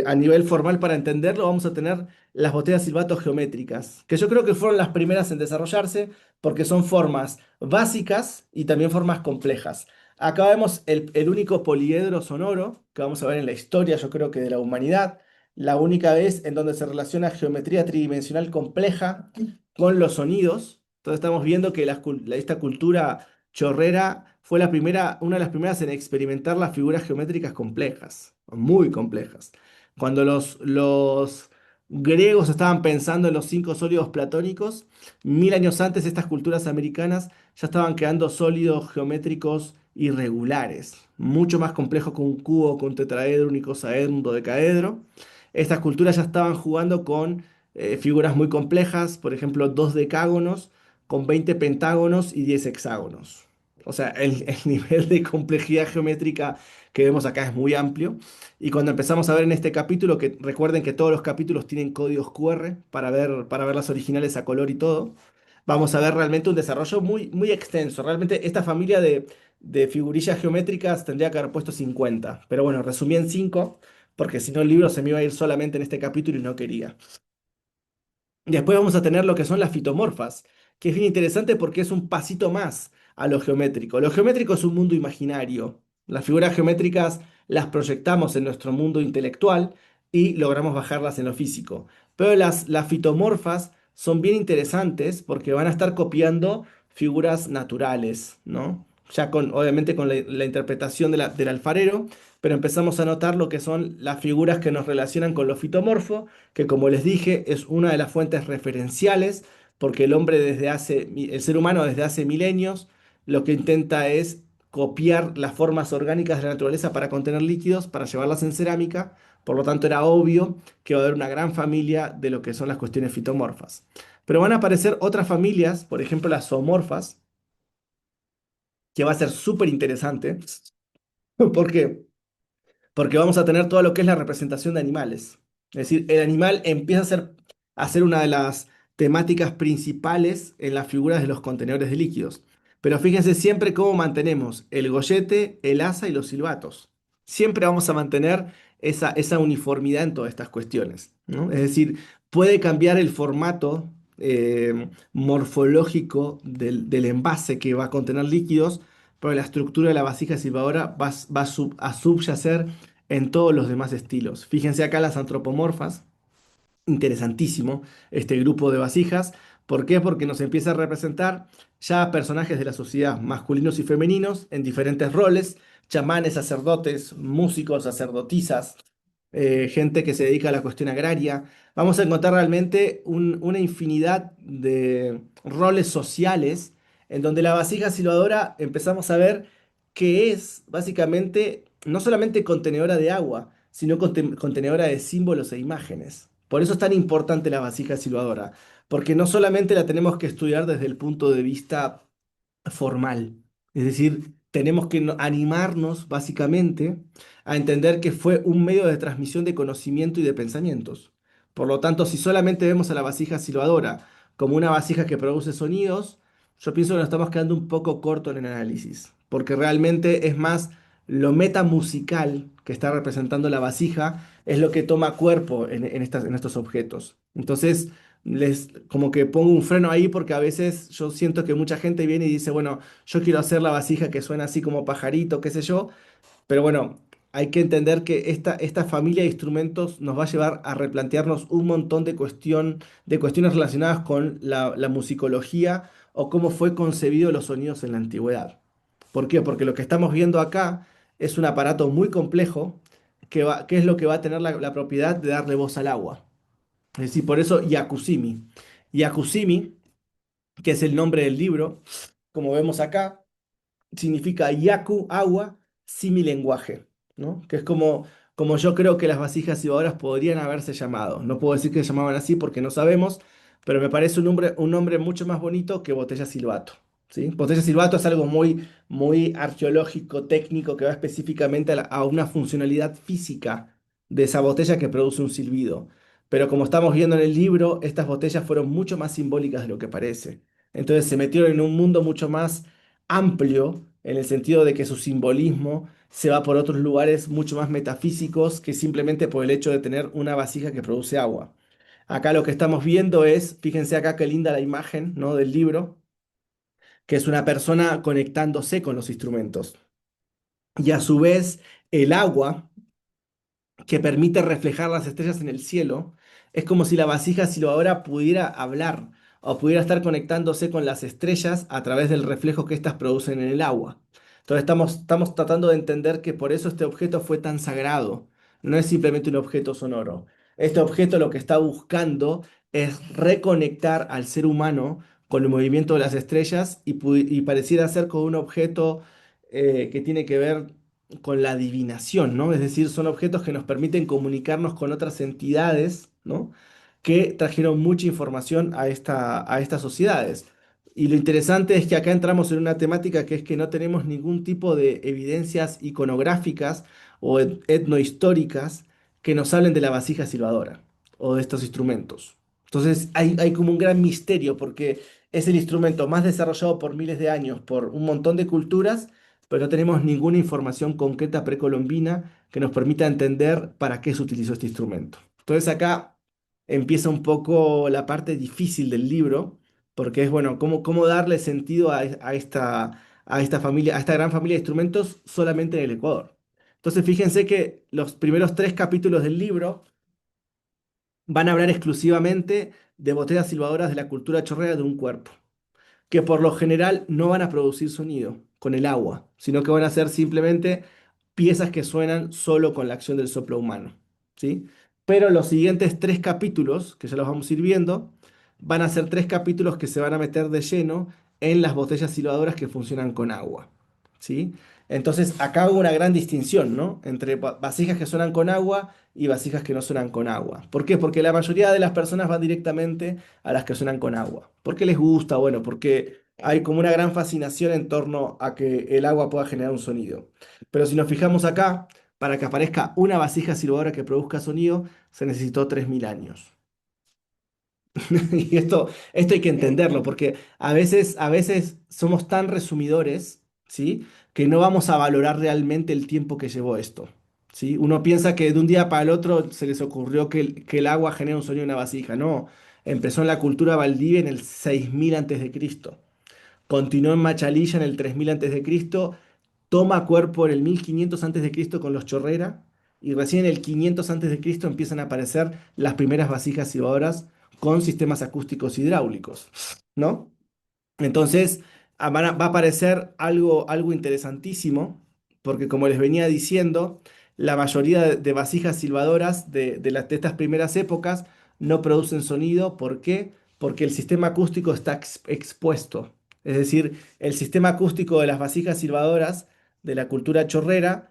a nivel formal para entenderlo, vamos a tener las botellas silbato geométricas, que yo creo que fueron las primeras en desarrollarse porque son formas básicas y también formas complejas. Acá vemos el único poliedro sonoro que vamos a ver en la historia, yo creo que de la humanidad, la única vez en donde se relaciona geometría tridimensional compleja con los sonidos. Entonces estamos viendo que esta cultura chorrera fue una de las primeras en experimentar las figuras geométricas complejas, muy complejas. Cuando los griegos estaban pensando en los cinco sólidos platónicos, 1000 años antes estas culturas americanas ya estaban creando sólidos geométricos irregulares, mucho más complejo que un cubo, con un tetraedro, un icosaedro, un dodecaedro. Estas culturas ya estaban jugando con figuras muy complejas, por ejemplo, dos decágonos con 20 pentágonos y 10 hexágonos. O sea, el nivel de complejidad geométrica que vemos acá es muy amplio. Y cuando empezamos a ver en este capítulo, que recuerden que todos los capítulos tienen códigos QR para ver las originales a color y todo, vamos a ver realmente un desarrollo muy, muy extenso. Realmente esta familia de figurillas geométricas tendría que haber puesto 50. Pero bueno, resumí en 5, porque si no el libro se me iba a ir solamente en este capítulo y no quería. Después vamos a tener lo que son las fitomorfas, que es bien interesante porque es un pasito más a lo geométrico. Lo geométrico es un mundo imaginario. Las figuras geométricas las proyectamos en nuestro mundo intelectual y logramos bajarlas en lo físico. Pero las fitomorfas son bien interesantes porque van a estar copiando figuras naturales, ¿no? Ya con, obviamente con la interpretación del alfarero, pero empezamos a notar lo que son las figuras que nos relacionan con lo fitomorfo, que como les dije es una de las fuentes referenciales, porque el ser humano desde hace milenios lo que intenta es copiar las formas orgánicas de la naturaleza para contener líquidos, para llevarlas en cerámica, por lo tanto era obvio que va a haber una gran familia de lo que son las cuestiones fitomorfas. Pero van a aparecer otras familias, por ejemplo las zoomorfas, que va a ser súper interesante. ¿Por qué? Porque vamos a tener todo lo que es la representación de animales. Es decir, el animal empieza a ser una de las temáticas principales en las figuras de los contenedores de líquidos. Pero fíjense siempre cómo mantenemos el gollete, el asa y los silbatos. Siempre vamos a mantener esa uniformidad en todas estas cuestiones, ¿no? Es decir, puede cambiar el formato morfológico del envase que va a contener líquidos, pero la estructura de la vasija silbadora a subyacer en todos los demás estilos. Fíjense acá las antropomorfas, interesantísimo este grupo de vasijas. ¿Por qué? Porque nos empieza a representar ya personajes de la sociedad, masculinos y femeninos, en diferentes roles, chamanes, sacerdotes, músicos, sacerdotisas, gente que se dedica a la cuestión agraria. Vamos a encontrar realmente una infinidad de roles sociales en donde la vasija silbadora empezamos a ver que es básicamente no solamente contenedora de agua, sino contenedora de símbolos e imágenes. Por eso es tan importante la vasija silbadora, porque no solamente la tenemos que estudiar desde el punto de vista formal. Es decir, tenemos que animarnos básicamente a entender que fue un medio de transmisión de conocimiento y de pensamientos. Por lo tanto, si solamente vemos a la vasija silbadora como una vasija que produce sonidos, yo pienso que nos estamos quedando un poco corto en el análisis, porque realmente es más lo metamusical que está representando la vasija es lo que toma cuerpo en estos objetos. Entonces, les como que pongo un freno ahí porque a veces yo siento que mucha gente viene y dice, bueno, yo quiero hacer la vasija que suena así como pajarito, qué sé yo, pero bueno, hay que entender que esta familia de instrumentos nos va a llevar a replantearnos un montón de cuestiones relacionadas con la musicología o cómo fue concebido los sonidos en la antigüedad. ¿Por qué? Porque lo que estamos viendo acá es un aparato muy complejo que es lo que va a tener la propiedad de darle voz al agua. Es decir, por eso Yakusimi. Yakusimi, que es el nombre del libro, como vemos acá, significa Yaku, agua, Simi, lenguaje, ¿no? Que es como yo creo que las vasijas silbadoras podrían haberse llamado. No puedo decir que se llamaban así porque no sabemos, pero me parece un nombre mucho más bonito que botella silbato, ¿sí? Botella silbato es algo muy, muy arqueológico, técnico, que va específicamente a una funcionalidad física de esa botella que produce un silbido. Pero como estamos viendo en el libro, estas botellas fueron mucho más simbólicas de lo que parece. Entonces se metieron en un mundo mucho más amplio en el sentido de que su simbolismo se va por otros lugares mucho más metafísicos que simplemente por el hecho de tener una vasija que produce agua. Acá lo que estamos viendo es, fíjense acá qué linda la imagen, ¿no? Del libro, que es una persona conectándose con los instrumentos. Y a su vez, el agua que permite reflejar las estrellas en el cielo, es como si la vasija silbadora pudiera hablar o pudiera estar conectándose con las estrellas a través del reflejo que éstas producen en el agua. Entonces estamos tratando de entender que por eso este objeto fue tan sagrado. No es simplemente un objeto sonoro. Este objeto lo que está buscando es reconectar al ser humano con el movimiento de las estrellas y pareciera ser como un objeto que tiene que ver con la adivinación, ¿no? Es decir, son objetos que nos permiten comunicarnos con otras entidades, ¿no? Que trajeron mucha información a estas sociedades. Y lo interesante es que acá entramos en una temática que es que no tenemos ningún tipo de evidencias iconográficas o etnohistóricas que nos hablen de la vasija silbadora o de estos instrumentos. Entonces hay como un gran misterio porque es el instrumento más desarrollado por miles de años por un montón de culturas, pero no tenemos ninguna información concreta precolombina que nos permita entender para qué se utilizó este instrumento. Entonces acá empieza un poco la parte difícil del libro, porque es, bueno, cómo darle sentido a esta familia, a esta gran familia de instrumentos solamente en el Ecuador. Entonces fíjense que los primeros tres capítulos del libro van a hablar exclusivamente de botellas silbadoras de la cultura chorrera de un cuerpo que por lo general no van a producir sonido con el agua, sino que van a ser simplemente piezas que suenan solo con la acción del soplo humano, ¿sí? Pero los siguientes tres capítulos, que ya los vamos a ir viendo, van a ser tres capítulos que se van a meter de lleno en las botellas silbadoras que funcionan con agua, ¿sí? Entonces, acá hago una gran distinción, ¿no? Entre vasijas que suenan con agua y vasijas que no suenan con agua. ¿Por qué? Porque la mayoría de las personas van directamente a las que suenan con agua. ¿Por qué les gusta? Bueno, porque hay como una gran fascinación en torno a que el agua pueda generar un sonido. Pero si nos fijamos acá, para que aparezca una vasija silbadora que produzca sonido, se necesitó 3.000 años. Y esto hay que entenderlo, porque a veces somos tan resumidores, ¿sí? Que no vamos a valorar realmente el tiempo que llevó esto, ¿sí? Uno piensa que de un día para el otro se les ocurrió que el agua genera un sonido en una vasija. No, empezó en la cultura Valdivia en el 6000 antes de Cristo. Continuó en Machalilla en el 3000 antes de Cristo, toma cuerpo en el 1500 antes de Cristo con los Chorrera y recién en el 500 antes de Cristo empiezan a aparecer las primeras vasijas silbadoras con sistemas acústicos hidráulicos, ¿no? Entonces, va a aparecer algo interesantísimo, porque como les venía diciendo, la mayoría de vasijas silbadoras de estas primeras épocas no producen sonido. ¿Por qué? Porque el sistema acústico está expuesto. Es decir, el sistema acústico de las vasijas silbadoras de la cultura chorrera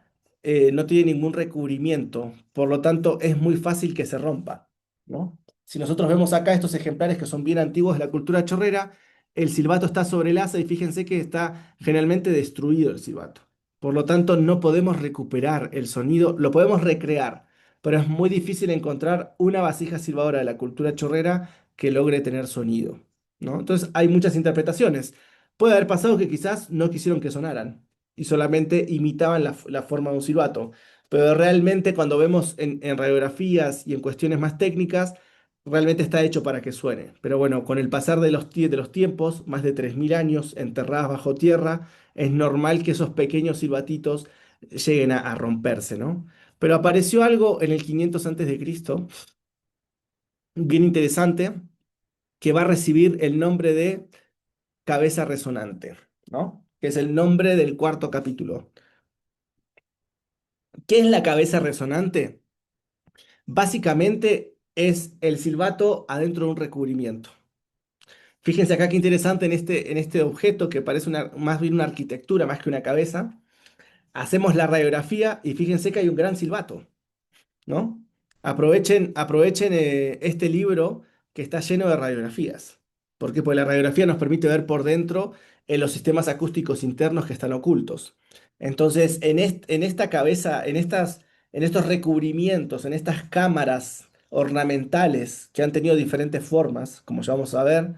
no tiene ningún recubrimiento, por lo tanto es muy fácil que se rompa, ¿no? Si nosotros vemos acá estos ejemplares que son bien antiguos de la cultura chorrera, el silbato está sobre el asa y fíjense que está generalmente destruido el silbato. Por lo tanto, no podemos recuperar el sonido, lo podemos recrear, pero es muy difícil encontrar una vasija silbadora de la cultura chorrera que logre tener sonido, ¿no? Entonces, hay muchas interpretaciones. Puede haber pasado que quizás no quisieron que sonaran y solamente imitaban la forma de un silbato, pero realmente cuando vemos en radiografías y en cuestiones más técnicas, realmente está hecho para que suene. Pero bueno, con el pasar de los tiempos, más de 3000 años enterradas bajo tierra, es normal que esos pequeños silbatitos lleguen a romperse, ¿no? Pero apareció algo en el 500 antes de Cristo, bien interesante, que va a recibir el nombre de cabeza resonante, ¿no? Que es el nombre del cuarto capítulo. ¿Qué es la cabeza resonante? Básicamente es el silbato adentro de un recubrimiento. Fíjense acá qué interesante en este objeto que parece más bien una arquitectura más que una cabeza. Hacemos la radiografía y fíjense que hay un gran silbato, ¿no? Aprovechen este libro que está lleno de radiografías. ¿Por qué? Porque la radiografía nos permite ver por dentro en los sistemas acústicos internos que están ocultos. Entonces, en esta cabeza, en estos recubrimientos, en estas cámaras ornamentales que han tenido diferentes formas, como ya vamos a ver,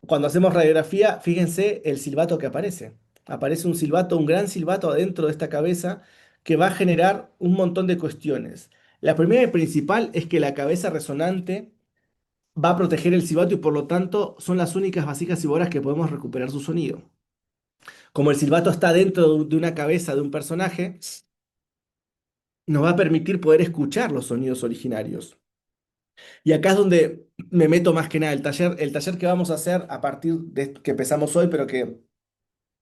cuando hacemos radiografía, fíjense el silbato que aparece. Aparece un silbato, un gran silbato adentro de esta cabeza que va a generar un montón de cuestiones. La primera y principal es que la cabeza resonante va a proteger el silbato y por lo tanto son las únicas vasijas silbadoras que podemos recuperar su sonido. Como el silbato está dentro de una cabeza de un personaje, nos va a permitir poder escuchar los sonidos originarios. Y acá es donde me meto más que nada el taller que vamos a hacer a partir de que empezamos hoy, pero que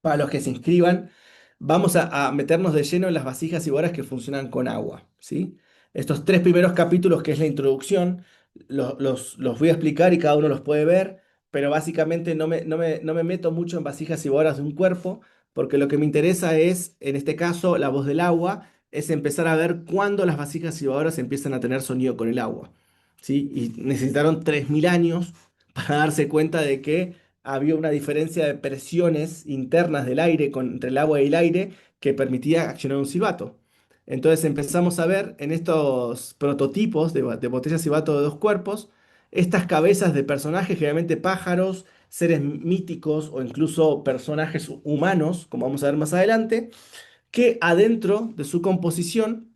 para los que se inscriban, vamos a meternos de lleno en las vasijas y boras que funcionan con agua, ¿sí? Estos tres primeros capítulos, que es la introducción, los voy a explicar y cada uno los puede ver, pero básicamente no me meto mucho en vasijas y boras de un cuerpo, porque lo que me interesa es, en este caso, la voz del agua, es empezar a ver cuándo las vasijas silbadoras empiezan a tener sonido con el agua. ¿Sí? Y necesitaron 3.000 años para darse cuenta de que había una diferencia de presiones internas del aire entre el agua y el aire que permitía accionar un silbato. Entonces empezamos a ver en estos prototipos de botellas silbato de dos cuerpos, estas cabezas de personajes, generalmente pájaros, seres míticos o incluso personajes humanos, como vamos a ver más adelante, que adentro de su composición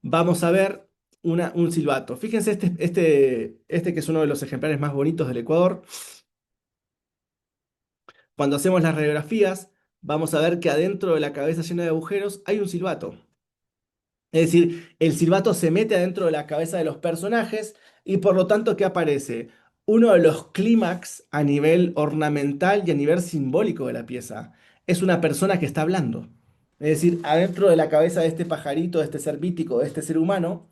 vamos a ver un silbato. Fíjense este que es uno de los ejemplares más bonitos del Ecuador. Cuando hacemos las radiografías, vamos a ver que adentro de la cabeza llena de agujeros hay un silbato. Es decir, el silbato se mete adentro de la cabeza de los personajes y por lo tanto, ¿qué aparece? Uno de los clímax a nivel ornamental y a nivel simbólico de la pieza. Es una persona que está hablando. Es decir, adentro de la cabeza de este pajarito, de este ser mítico, de este ser humano,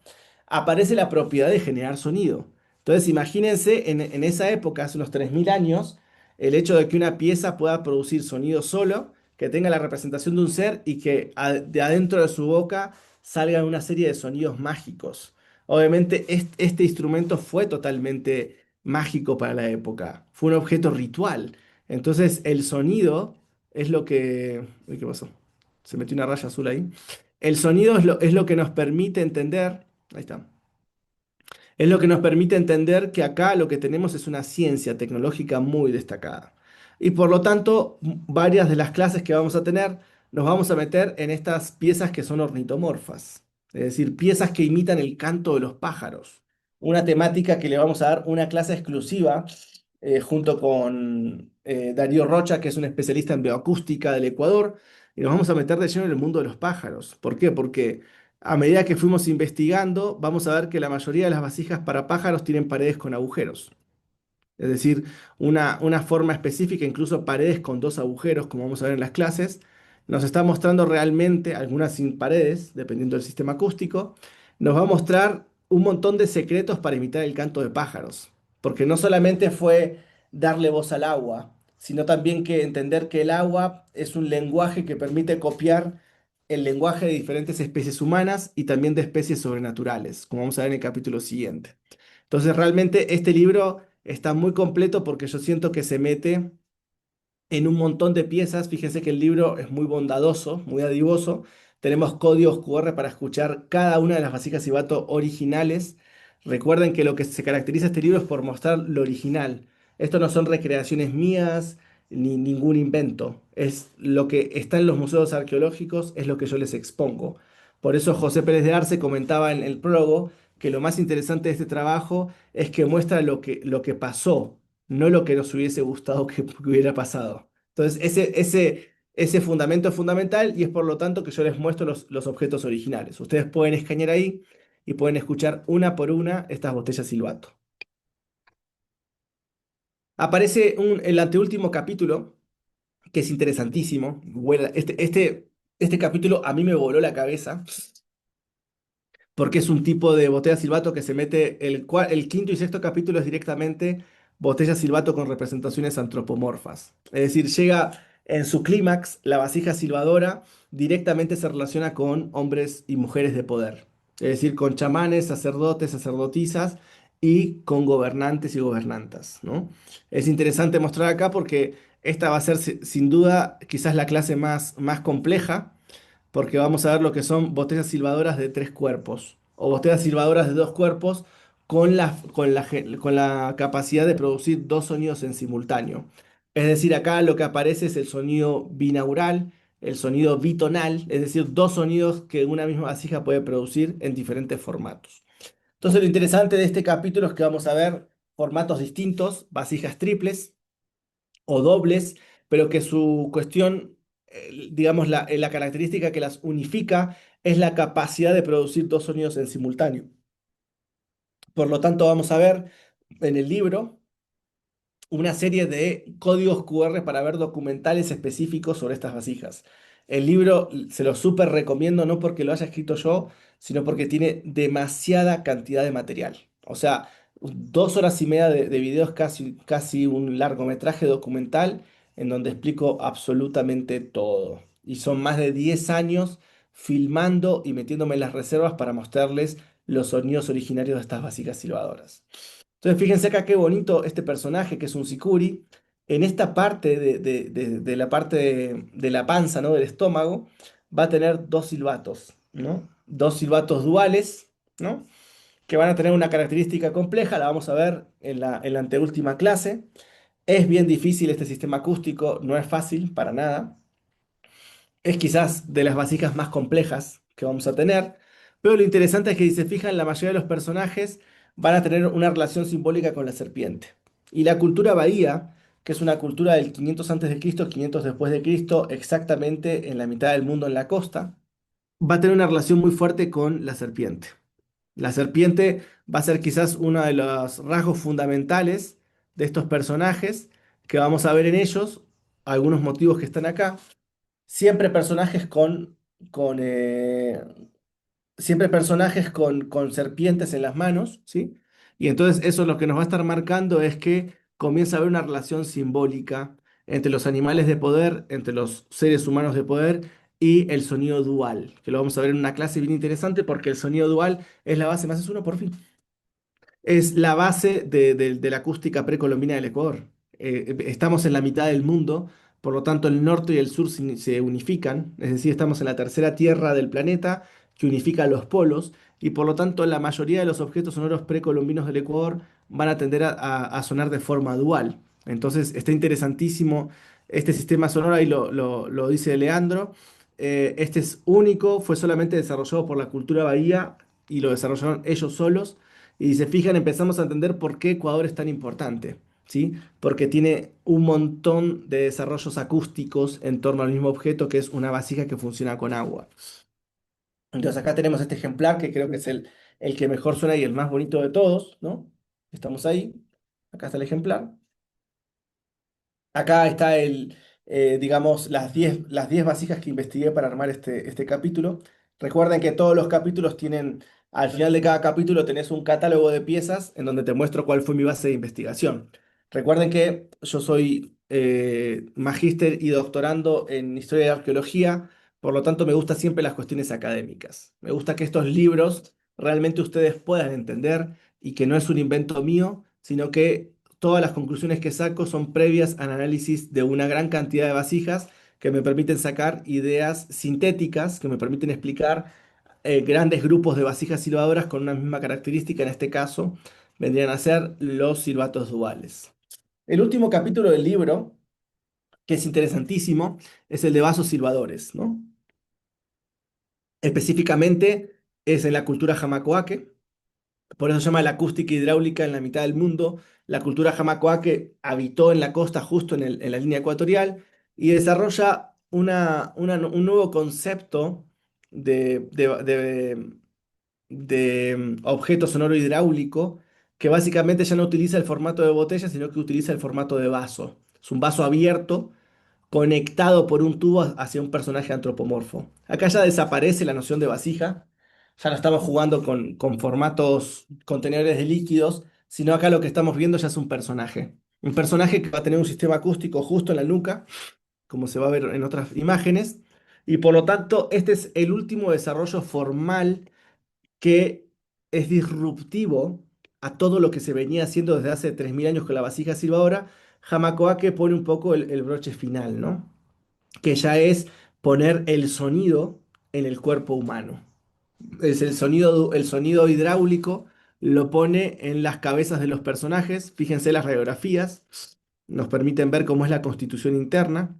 aparece la propiedad de generar sonido. Entonces, imagínense en esa época, hace unos 3.000 años, el hecho de que una pieza pueda producir sonido solo, que tenga la representación de un ser y que de adentro de su boca salgan una serie de sonidos mágicos. Obviamente este instrumento fue totalmente mágico para la época, fue un objeto ritual. Entonces el sonido es lo que... Uy, ¿qué pasó? Se metió una raya azul ahí. El sonido es lo que nos permite entender... Ahí está. Es lo que nos permite entender que acá lo que tenemos es una ciencia tecnológica muy destacada. Y por lo tanto, varias de las clases que vamos a tener nos vamos a meter en estas piezas que son ornitomorfas, es decir, piezas que imitan el canto de los pájaros. Una temática que le vamos a dar una clase exclusiva junto con Darío Rocha, que es un especialista en bioacústica del Ecuador, y nos vamos a meter de lleno en el mundo de los pájaros. ¿Por qué? Porque a medida que fuimos investigando, vamos a ver que la mayoría de las vasijas para pájaros tienen paredes con agujeros. Es decir, una forma específica, incluso paredes con dos agujeros, como vamos a ver en las clases, nos está mostrando realmente, algunas sin paredes, dependiendo del sistema acústico, nos va a mostrar un montón de secretos para imitar el canto de pájaros. Porque no solamente fue darle voz al agua, sino también que entender que el agua es un lenguaje que permite copiar el lenguaje de diferentes especies humanas y también de especies sobrenaturales, como vamos a ver en el capítulo siguiente. Entonces, realmente este libro está muy completo porque yo siento que se mete en un montón de piezas. Fíjense que el libro es muy bondadoso, muy adivoso. Tenemos códigos QR para escuchar cada una de las vasijas y bato originales. Recuerden que lo que se caracteriza este libro es por mostrar lo original. Esto no son recreaciones mías ni ningún invento. Es lo que está en los museos arqueológicos, es lo que yo les expongo. Por eso José Pérez de Arce comentaba en el prólogo que lo más interesante de este trabajo es que muestra lo que pasó, no lo que nos hubiese gustado que hubiera pasado. Entonces, ese fundamento es fundamental y es por lo tanto que yo les muestro los objetos originales. Ustedes pueden escanear ahí y pueden escuchar una por una estas botellas silbato. Aparece el anteúltimo capítulo, que es interesantísimo. Este capítulo a mí me voló la cabeza porque es un tipo de botella silbato que se mete, el quinto y sexto capítulo es directamente botella silbato con representaciones antropomorfas. Es decir, llega en su clímax, la vasija silbadora directamente se relaciona con hombres y mujeres de poder. Es decir, con chamanes, sacerdotes, sacerdotisas y con gobernantes y gobernantas, ¿no? Es interesante mostrar acá porque esta va a ser sin duda quizás la clase más compleja porque vamos a ver lo que son botellas silbadoras de tres cuerpos o botellas silbadoras de dos cuerpos con la capacidad de producir dos sonidos en simultáneo. Es decir, acá lo que aparece es el sonido binaural, el sonido bitonal, es decir, dos sonidos que una misma vasija puede producir en diferentes formatos. Entonces, lo interesante de este capítulo es que vamos a ver formatos distintos, vasijas triples o dobles, pero que su cuestión, digamos, la característica que las unifica es la capacidad de producir dos sonidos en simultáneo. Por lo tanto, vamos a ver en el libro una serie de códigos QR para ver documentales específicos sobre estas vasijas. El libro se lo súper recomiendo, no porque lo haya escrito yo, sino porque tiene demasiada cantidad de material. O sea, 2 horas y media de videos, casi un largometraje documental en donde explico absolutamente todo. Y son más de 10 años filmando y metiéndome en las reservas para mostrarles los sonidos originarios de estas vasijas silbadoras. Entonces, fíjense acá qué bonito este personaje que es un sicuri. En esta parte de la parte de la panza, ¿no? Del estómago, va a tener dos silbatos, ¿no? Dos silbatos duales, ¿no? Que van a tener una característica compleja, la vamos a ver en la anteúltima clase. Es bien difícil este sistema acústico, no es fácil para nada. Es quizás de las vasijas más complejas que vamos a tener, pero lo interesante es que si se fijan, la mayoría de los personajes van a tener una relación simbólica con la serpiente. Y la cultura bahía, que es una cultura del 500 antes de Cristo, 500 después de Cristo, exactamente en la mitad del mundo en la costa, va a tener una relación muy fuerte con la serpiente. La serpiente va a ser quizás uno de los rasgos fundamentales de estos personajes que vamos a ver en ellos, algunos motivos que están acá. Siempre personajes con, eh, siempre personajes con serpientes en las manos, ¿sí? Y entonces eso lo que nos va a estar marcando es que comienza a haber una relación simbólica entre los animales de poder, entre los seres humanos de poder y el sonido dual, que lo vamos a ver en una clase bien interesante porque el sonido dual es la base, más es uno por fin, es la base de la acústica precolombina del Ecuador. Estamos en la mitad del mundo, por lo tanto el norte y el sur se unifican, es decir, estamos en la tercera tierra del planeta que unifica los polos y por lo tanto la mayoría de los objetos sonoros precolombinos del Ecuador van a tender a sonar de forma dual. Entonces está interesantísimo este sistema sonoro, ahí lo dice Leandro. Este es único, fue solamente desarrollado por la cultura bahía y lo desarrollaron ellos solos. Y si se fijan, empezamos a entender por qué Ecuador es tan importante, ¿sí? Porque tiene un montón de desarrollos acústicos en torno al mismo objeto que es una vasija que funciona con agua. Entonces acá tenemos este ejemplar que creo que es el que mejor suena y el más bonito de todos, ¿no? Estamos ahí. Acá está el ejemplar. Acá está digamos, las 10 vasijas que investigué para armar este capítulo. Recuerden que todos los capítulos tienen, al final de cada capítulo tenés un catálogo de piezas en donde te muestro cuál fue mi base de investigación. Recuerden que yo soy magíster y doctorando en historia y arqueología, por lo tanto me gustan siempre las cuestiones académicas. Me gusta que estos libros realmente ustedes puedan entender y que no es un invento mío, sino que todas las conclusiones que saco son previas al análisis de una gran cantidad de vasijas que me permiten sacar ideas sintéticas, que me permiten explicar grandes grupos de vasijas silbadoras con una misma característica. En este caso, vendrían a ser los silbatos duales. El último capítulo del libro, que es interesantísimo, es el de vasos silbadores, ¿no? Específicamente es en la cultura jamacoaque. Por eso se llama la acústica hidráulica en la mitad del mundo. La cultura jamacoaque habitó en la costa justo en la línea ecuatorial y desarrolla un nuevo concepto de, de- de- de objeto sonoro hidráulico que básicamente ya no utiliza el formato de botella, sino que utiliza el formato de vaso. Es un vaso abierto conectado por un tubo hacia un personaje antropomorfo. Acá ya desaparece la noción de vasija, ya no estamos jugando con formatos contenedores de líquidos, sino acá lo que estamos viendo ya es un personaje. Un personaje que va a tener un sistema acústico justo en la nuca, como se va a ver en otras imágenes, y por lo tanto este es el último desarrollo formal que es disruptivo a todo lo que se venía haciendo desde hace 3000 años con la vasija silbadora. Hamakoake pone un poco el broche final, ¿no? Que ya es poner el sonido en el cuerpo humano. Es el sonido hidráulico lo pone en las cabezas de los personajes. Fíjense las radiografías, nos permiten ver cómo es la constitución interna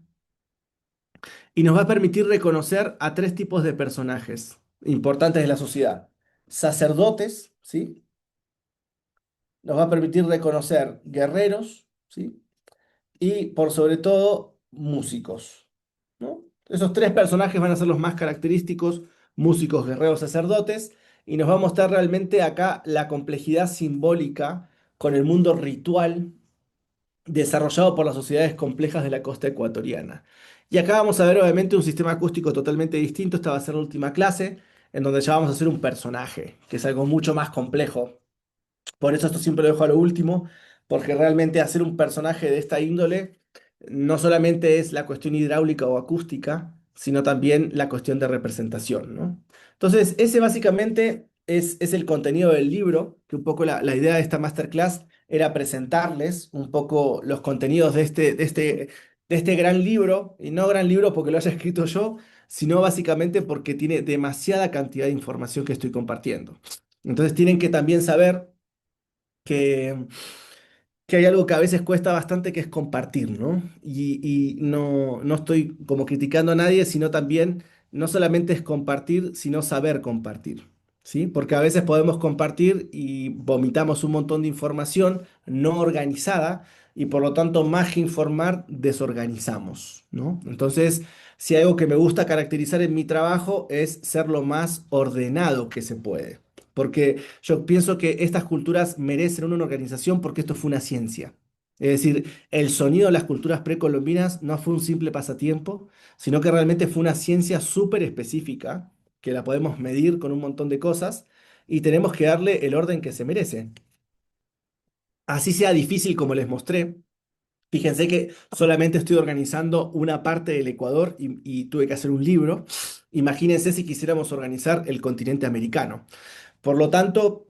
y nos va a permitir reconocer a tres tipos de personajes importantes de la sociedad. Sacerdotes, ¿sí? Nos va a permitir reconocer guerreros, ¿sí? Y por sobre todo músicos, ¿no? Esos tres personajes van a ser los más característicos, músicos, guerreros, sacerdotes, y nos va a mostrar realmente acá la complejidad simbólica con el mundo ritual desarrollado por las sociedades complejas de la costa ecuatoriana. Y acá vamos a ver obviamente un sistema acústico totalmente distinto, esta va a ser la última clase, en donde ya vamos a hacer un personaje, que es algo mucho más complejo. Por eso esto siempre lo dejo a lo último, porque realmente hacer un personaje de esta índole no solamente es la cuestión hidráulica o acústica, sino también la cuestión de representación, ¿no? Entonces, ese básicamente es el contenido del libro, que un poco la idea de esta masterclass era presentarles un poco los contenidos de este gran libro, y no gran libro porque lo haya escrito yo, sino básicamente porque tiene demasiada cantidad de información que estoy compartiendo. Entonces, tienen que también saber que hay algo que a veces cuesta bastante que es compartir, ¿no? Y no estoy como criticando a nadie, sino también no solamente es compartir, sino saber compartir, ¿sí? Porque a veces podemos compartir y vomitamos un montón de información no organizada y por lo tanto más que informar, desorganizamos, ¿no? Entonces, si hay algo que me gusta caracterizar en mi trabajo es ser lo más ordenado que se puede. Porque yo pienso que estas culturas merecen una organización porque esto fue una ciencia. Es decir, el sonido de las culturas precolombinas no fue un simple pasatiempo, sino que realmente fue una ciencia súper específica, que la podemos medir con un montón de cosas, y tenemos que darle el orden que se merece. Así sea difícil como les mostré. Fíjense que solamente estoy organizando una parte del Ecuador y tuve que hacer un libro. Imagínense si quisiéramos organizar el continente americano. Por lo tanto,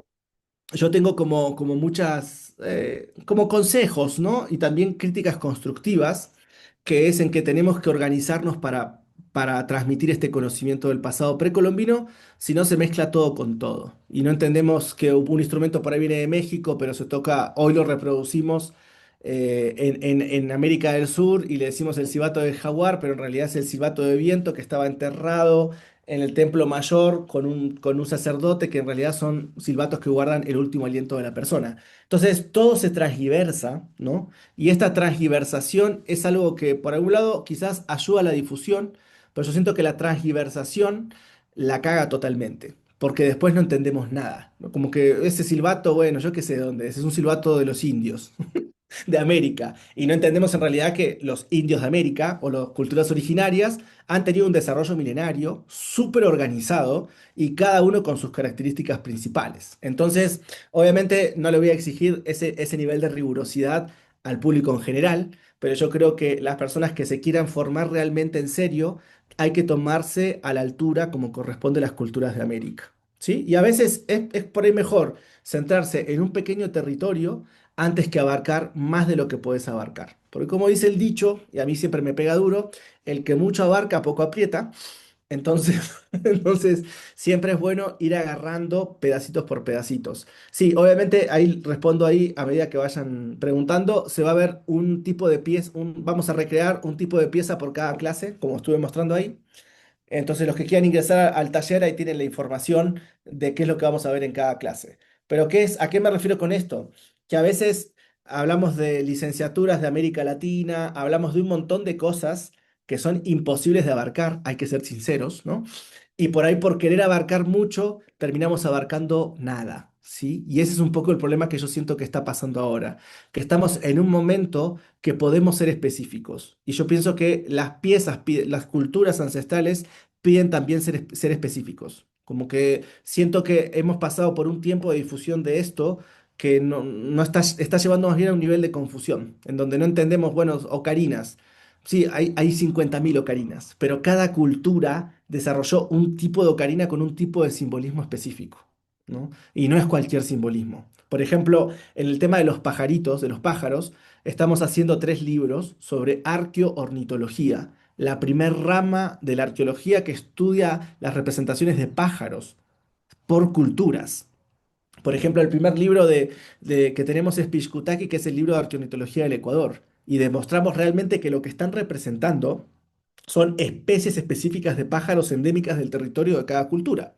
yo tengo como muchas, como consejos, ¿no? Y también críticas constructivas, que es en que tenemos que organizarnos para transmitir este conocimiento del pasado precolombino, si no se mezcla todo con todo. Y no entendemos que un instrumento por ahí viene de México, pero se toca, hoy lo reproducimos en América del Sur y le decimos el silbato del jaguar, pero en realidad es el silbato de viento que estaba enterrado en el templo mayor con un sacerdote, que en realidad son silbatos que guardan el último aliento de la persona. Entonces, todo se transgiversa, ¿no? Y esta transgiversación es algo que, por algún lado, quizás ayuda a la difusión, pero yo siento que la transgiversación la caga totalmente. Porque después no entendemos nada, ¿no? Como que ese silbato, bueno, yo qué sé de dónde es un silbato de los indios de América. Y no entendemos en realidad que los indios de América o las culturas originarias han tenido un desarrollo milenario súper organizado y cada uno con sus características principales. Entonces, obviamente no le voy a exigir ese nivel de rigurosidad al público en general, pero yo creo que las personas que se quieran formar realmente en serio, hay que tomarse a la altura como corresponde a las culturas de América. ¿Sí? Y a veces es por ahí mejor centrarse en un pequeño territorio antes que abarcar más de lo que puedes abarcar. Porque como dice el dicho, y a mí siempre me pega duro, el que mucho abarca, poco aprieta. Entonces, entonces siempre es bueno ir agarrando pedacitos por pedacitos. Sí, obviamente ahí respondo ahí a medida que vayan preguntando. Se va a ver un tipo de pieza, vamos a recrear un tipo de pieza por cada clase, como estuve mostrando ahí. Entonces, los que quieran ingresar al taller, ahí tienen la información de qué es lo que vamos a ver en cada clase. Pero ¿a qué me refiero con esto? Que a veces hablamos de licenciaturas de América Latina, hablamos de un montón de cosas que son imposibles de abarcar, hay que ser sinceros, ¿no? Y por ahí por querer abarcar mucho, terminamos abarcando nada, ¿sí? Y ese es un poco el problema que yo siento que está pasando ahora, que estamos en un momento que podemos ser específicos. Y yo pienso que las piezas, las culturas ancestrales piden también ser específicos. Como que siento que hemos pasado por un tiempo de difusión de esto que no está llevando más bien a un nivel de confusión, en donde no entendemos, bueno, ocarinas. Sí, hay 50.000 ocarinas, pero cada cultura desarrolló un tipo de ocarina con un tipo de simbolismo específico, ¿no? Y no es cualquier simbolismo. Por ejemplo, en el tema de los pajaritos, de los pájaros, estamos haciendo 3 libros sobre arqueoornitología, la primer rama de la arqueología que estudia las representaciones de pájaros por culturas. Por ejemplo, el primer libro que tenemos es Pixcutaki, que es el libro de arqueoornitología del Ecuador, y demostramos realmente que lo que están representando son especies específicas de pájaros endémicas del territorio de cada cultura.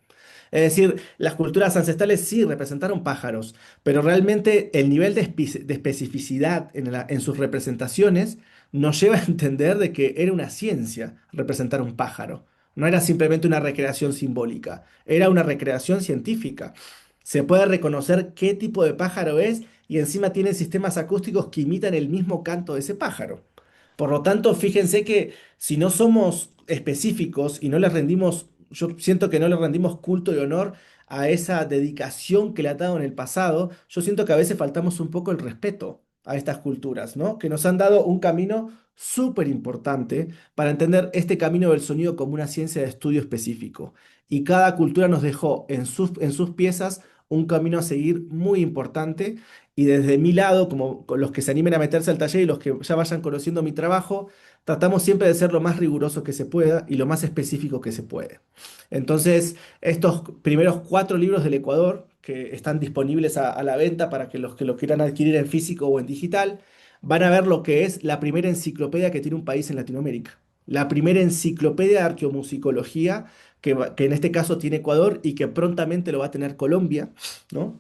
Es decir, las culturas ancestrales sí representaron pájaros, pero realmente el nivel de especificidad en sus representaciones nos lleva a entender de que era una ciencia representar un pájaro. No era simplemente una recreación simbólica, era una recreación científica. Se puede reconocer qué tipo de pájaro es y encima tienen sistemas acústicos que imitan el mismo canto de ese pájaro. Por lo tanto, fíjense que si no somos específicos y no les rendimos, yo siento que no le rendimos culto y honor a esa dedicación que le ha dado en el pasado, yo siento que a veces faltamos un poco el respeto a estas culturas, ¿no? Que nos han dado un camino súper importante para entender este camino del sonido como una ciencia de estudio específico. Y cada cultura nos dejó en sus piezas un camino a seguir muy importante. Y desde mi lado, como con los que se animen a meterse al taller y los que ya vayan conociendo mi trabajo, tratamos siempre de ser lo más riguroso que se pueda y lo más específico que se puede. Entonces, estos primeros 4 libros del Ecuador, que están disponibles a la venta para que los que lo quieran adquirir en físico o en digital, van a ver lo que es la primera enciclopedia que tiene un país en Latinoamérica. La primera enciclopedia de arqueomusicología que en este caso tiene Ecuador y que prontamente lo va a tener Colombia, ¿no?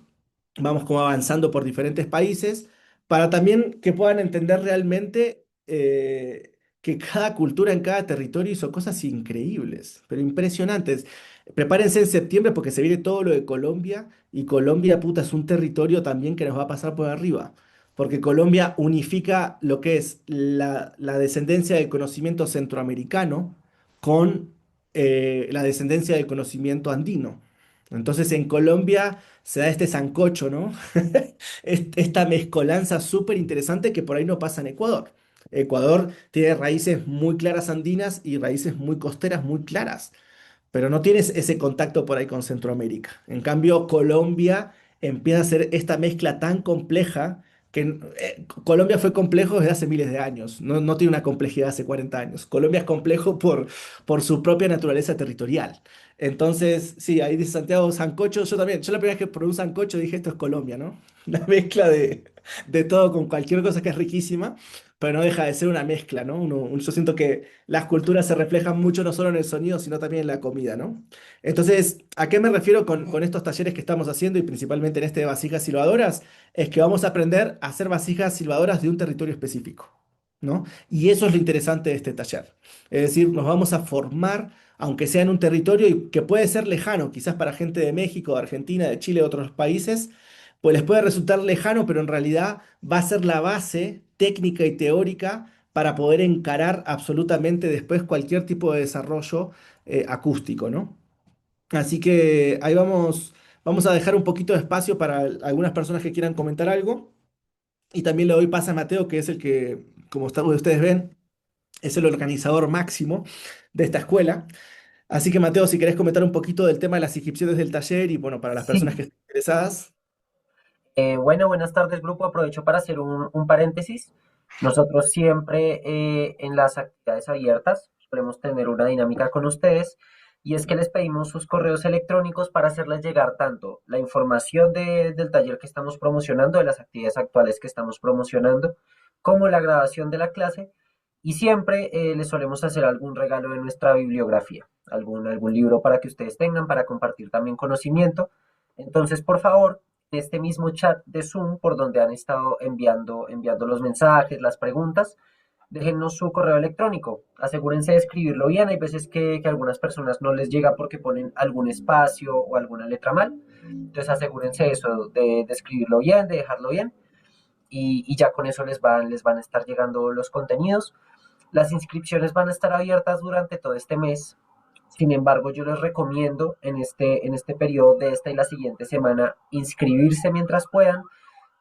Vamos como avanzando por diferentes países para también que puedan entender realmente que cada cultura en cada territorio hizo cosas increíbles, pero impresionantes. Prepárense en septiembre porque se viene todo lo de Colombia y Colombia, puta, es un territorio también que nos va a pasar por arriba, porque Colombia unifica lo que es la descendencia del conocimiento centroamericano con la descendencia del conocimiento andino. Entonces en Colombia se da este sancocho, ¿no? Esta mezcolanza súper interesante que por ahí no pasa en Ecuador. Ecuador tiene raíces muy claras andinas y raíces muy costeras muy claras, pero no tienes ese contacto por ahí con Centroamérica. En cambio, Colombia empieza a ser esta mezcla tan compleja que Colombia fue complejo desde hace miles de años, no tiene una complejidad hace 40 años. Colombia es complejo por su propia naturaleza territorial. Entonces, sí, ahí dice Santiago Sancocho, yo también, yo la primera vez que probé un sancocho dije esto es Colombia, ¿no? Una mezcla de todo con cualquier cosa que es riquísima, pero no deja de ser una mezcla, ¿no? Yo siento que las culturas se reflejan mucho no solo en el sonido, sino también en la comida, ¿no? Entonces, ¿a qué me refiero con estos talleres que estamos haciendo y principalmente en este de vasijas silbadoras? Es que vamos a aprender a hacer vasijas silbadoras de un territorio específico, ¿no? Y eso es lo interesante de este taller. Es decir, nos vamos a formar, aunque sea en un territorio y que puede ser lejano, quizás para gente de México, de Argentina, de Chile, de otros países, pues les puede resultar lejano, pero en realidad va a ser la base técnica y teórica para poder encarar absolutamente después cualquier tipo de desarrollo acústico, ¿no? Así que ahí vamos a dejar un poquito de espacio para algunas personas que quieran comentar algo. Y también le doy paso a Mateo, que es el que, como ustedes ven, es el organizador máximo de esta escuela. Así que Mateo, si querés comentar un poquito del tema de las inscripciones del taller y bueno, para las personas que Sí, estén interesadas. bueno, buenas tardes, grupo. Aprovecho para hacer un paréntesis. Nosotros siempre en las actividades abiertas solemos tener una dinámica con ustedes y es que les pedimos sus correos electrónicos para hacerles llegar tanto la información del taller que estamos promocionando, de las actividades actuales que estamos promocionando, como la grabación de la clase. Y siempre les solemos hacer algún regalo de nuestra bibliografía, algún libro para que ustedes tengan, para compartir también conocimiento. Entonces, por favor, este mismo chat de Zoom por donde han estado enviando los mensajes, las preguntas, déjennos su correo electrónico. Asegúrense de escribirlo bien. Hay veces que a algunas personas no les llega porque ponen algún espacio o alguna letra mal. Entonces asegúrense de eso, de escribirlo bien, de dejarlo bien. Y ya con eso les van a estar llegando los contenidos. Las inscripciones van a estar abiertas durante todo este mes. Sin embargo, yo les recomiendo en este periodo de esta y la siguiente semana inscribirse mientras puedan,